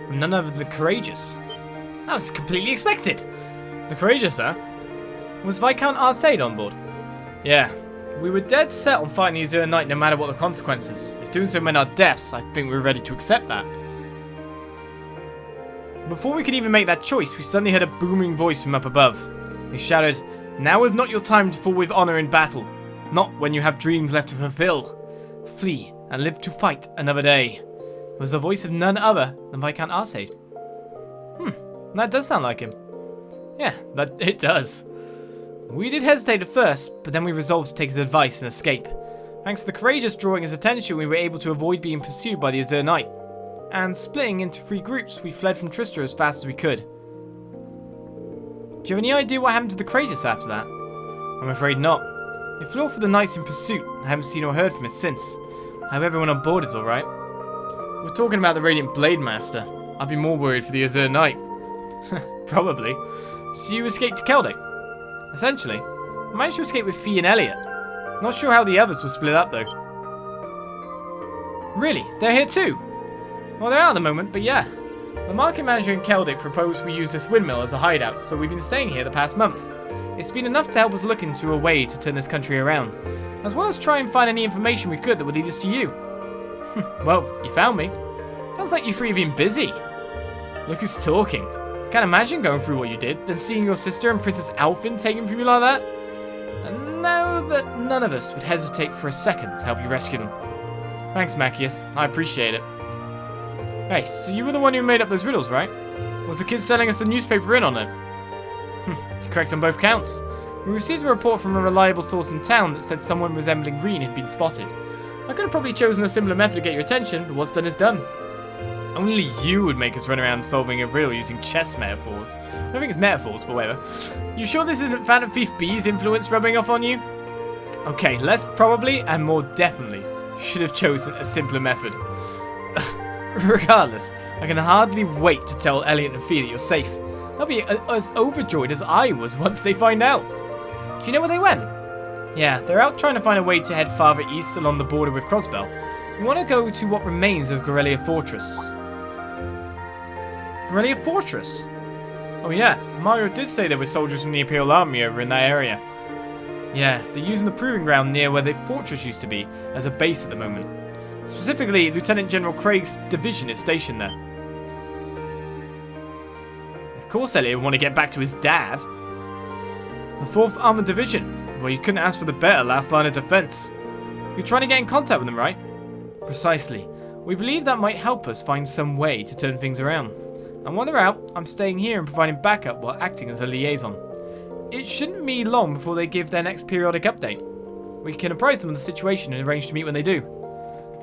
from none other than the Courageous. That was completely expected. The Courageous, huh? Was Viscount Arcade on board? Yeah. We were dead set on fighting the Azure Knight no matter what the consequences. If doing so meant our deaths, I think we were ready to accept that. Before we could even make that choice, we suddenly heard a booming voice from up above. It shouted, "Now is not your time to fall with honor in battle. Not when you have dreams left to fulfill. Flee and live to fight another day." It was the voice of none other than Viscount Arcade. That does sound like him. Yeah, it does. We did hesitate at first, but then we resolved to take his advice and escape. Thanks to the Courageous drawing his attention, we were able to avoid being pursued by the Azure Knight. And splitting into 3 groups, we fled from Trista as fast as we could. Do you have any idea what happened to the Courageous after that? I'm afraid not. It flew off with the Knights in pursuit. I haven't seen or heard from it since. I hope everyone on board is alright. We're talking about the Radiant Blade Master. I'd be more worried for the Azure Knight. Probably. So you escaped to Celdic? Essentially. I managed to escape with Fee and Elliot. Not sure how the others were split up though. Really? They're here too? Well, they are at the moment, but yeah. The market manager in Celdic proposed we use this windmill as a hideout, so we've been staying here the past month. It's been enough to help us look into a way to turn this country around, as well as try and find any information we could that would lead us to you. Well, you found me. Sounds like you three have been busy. Look who's talking. Can't imagine going through what you did, then seeing your sister and Princess Alfin taken from you like that. And know that none of us would hesitate for a second to help you rescue them. Thanks, Machias. I appreciate it. Hey, so you were the one who made up those riddles, right? Was the kid selling us the newspaper in on it? You're correct on both counts. We received a report from a reliable source in town that said someone resembling Rean had been spotted. I could have probably chosen a similar method to get your attention, but what's done is done. Only you would make us run around solving a riddle using chess metaphors. I don't think it's metaphors, but whatever. You sure this isn't Phantom Thief B's influence rubbing off on you? Okay, less probably and more definitely should have chosen a simpler method. Regardless, I can hardly wait to tell Elliot and Fee that you're safe. They'll be as overjoyed as I was once they find out. Do you know where they went? Yeah, they're out trying to find a way to head farther east along the border with Crossbell. We want to go to what remains of Gorelia Fortress. Gorelia Fortress? Oh yeah, Mario did say there were soldiers from the Imperial Army over in that area. Yeah, they're using the proving ground near where the fortress used to be as a base at the moment. Specifically, Lieutenant General Craig's division is stationed there. Of course Elliot would want to get back to his dad. The 4th Armored Division. Well, you couldn't ask for the better last line of defense. You're trying to get in contact with them, right? Precisely. We believe that might help us find some way to turn things around. And while they're out, I'm staying here and providing backup while acting as a liaison. It shouldn't be long before they give their next periodic update. We can apprise them of the situation and arrange to meet when they do.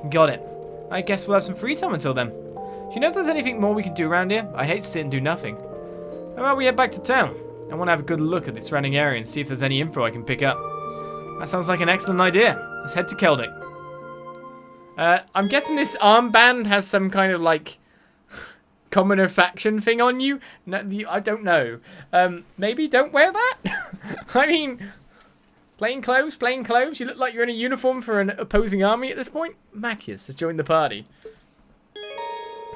Got it. I guess we'll have some free time until then. Do you know if there's anything more we can do around here? I hate to sit and do nothing. How about we head back to town? I want to have a good look at the surrounding area and see if there's any info I can pick up. That sounds like an excellent idea. Let's head to Celdic. I'm guessing this armband has some kind of like commoner faction thing on you. No, I don't know. Maybe don't wear that? I mean, plain clothes. You look like you're in a uniform for an opposing army at this point. Machias has joined the party.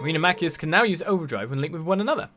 Rean and Machias can now use overdrive when linked with one another.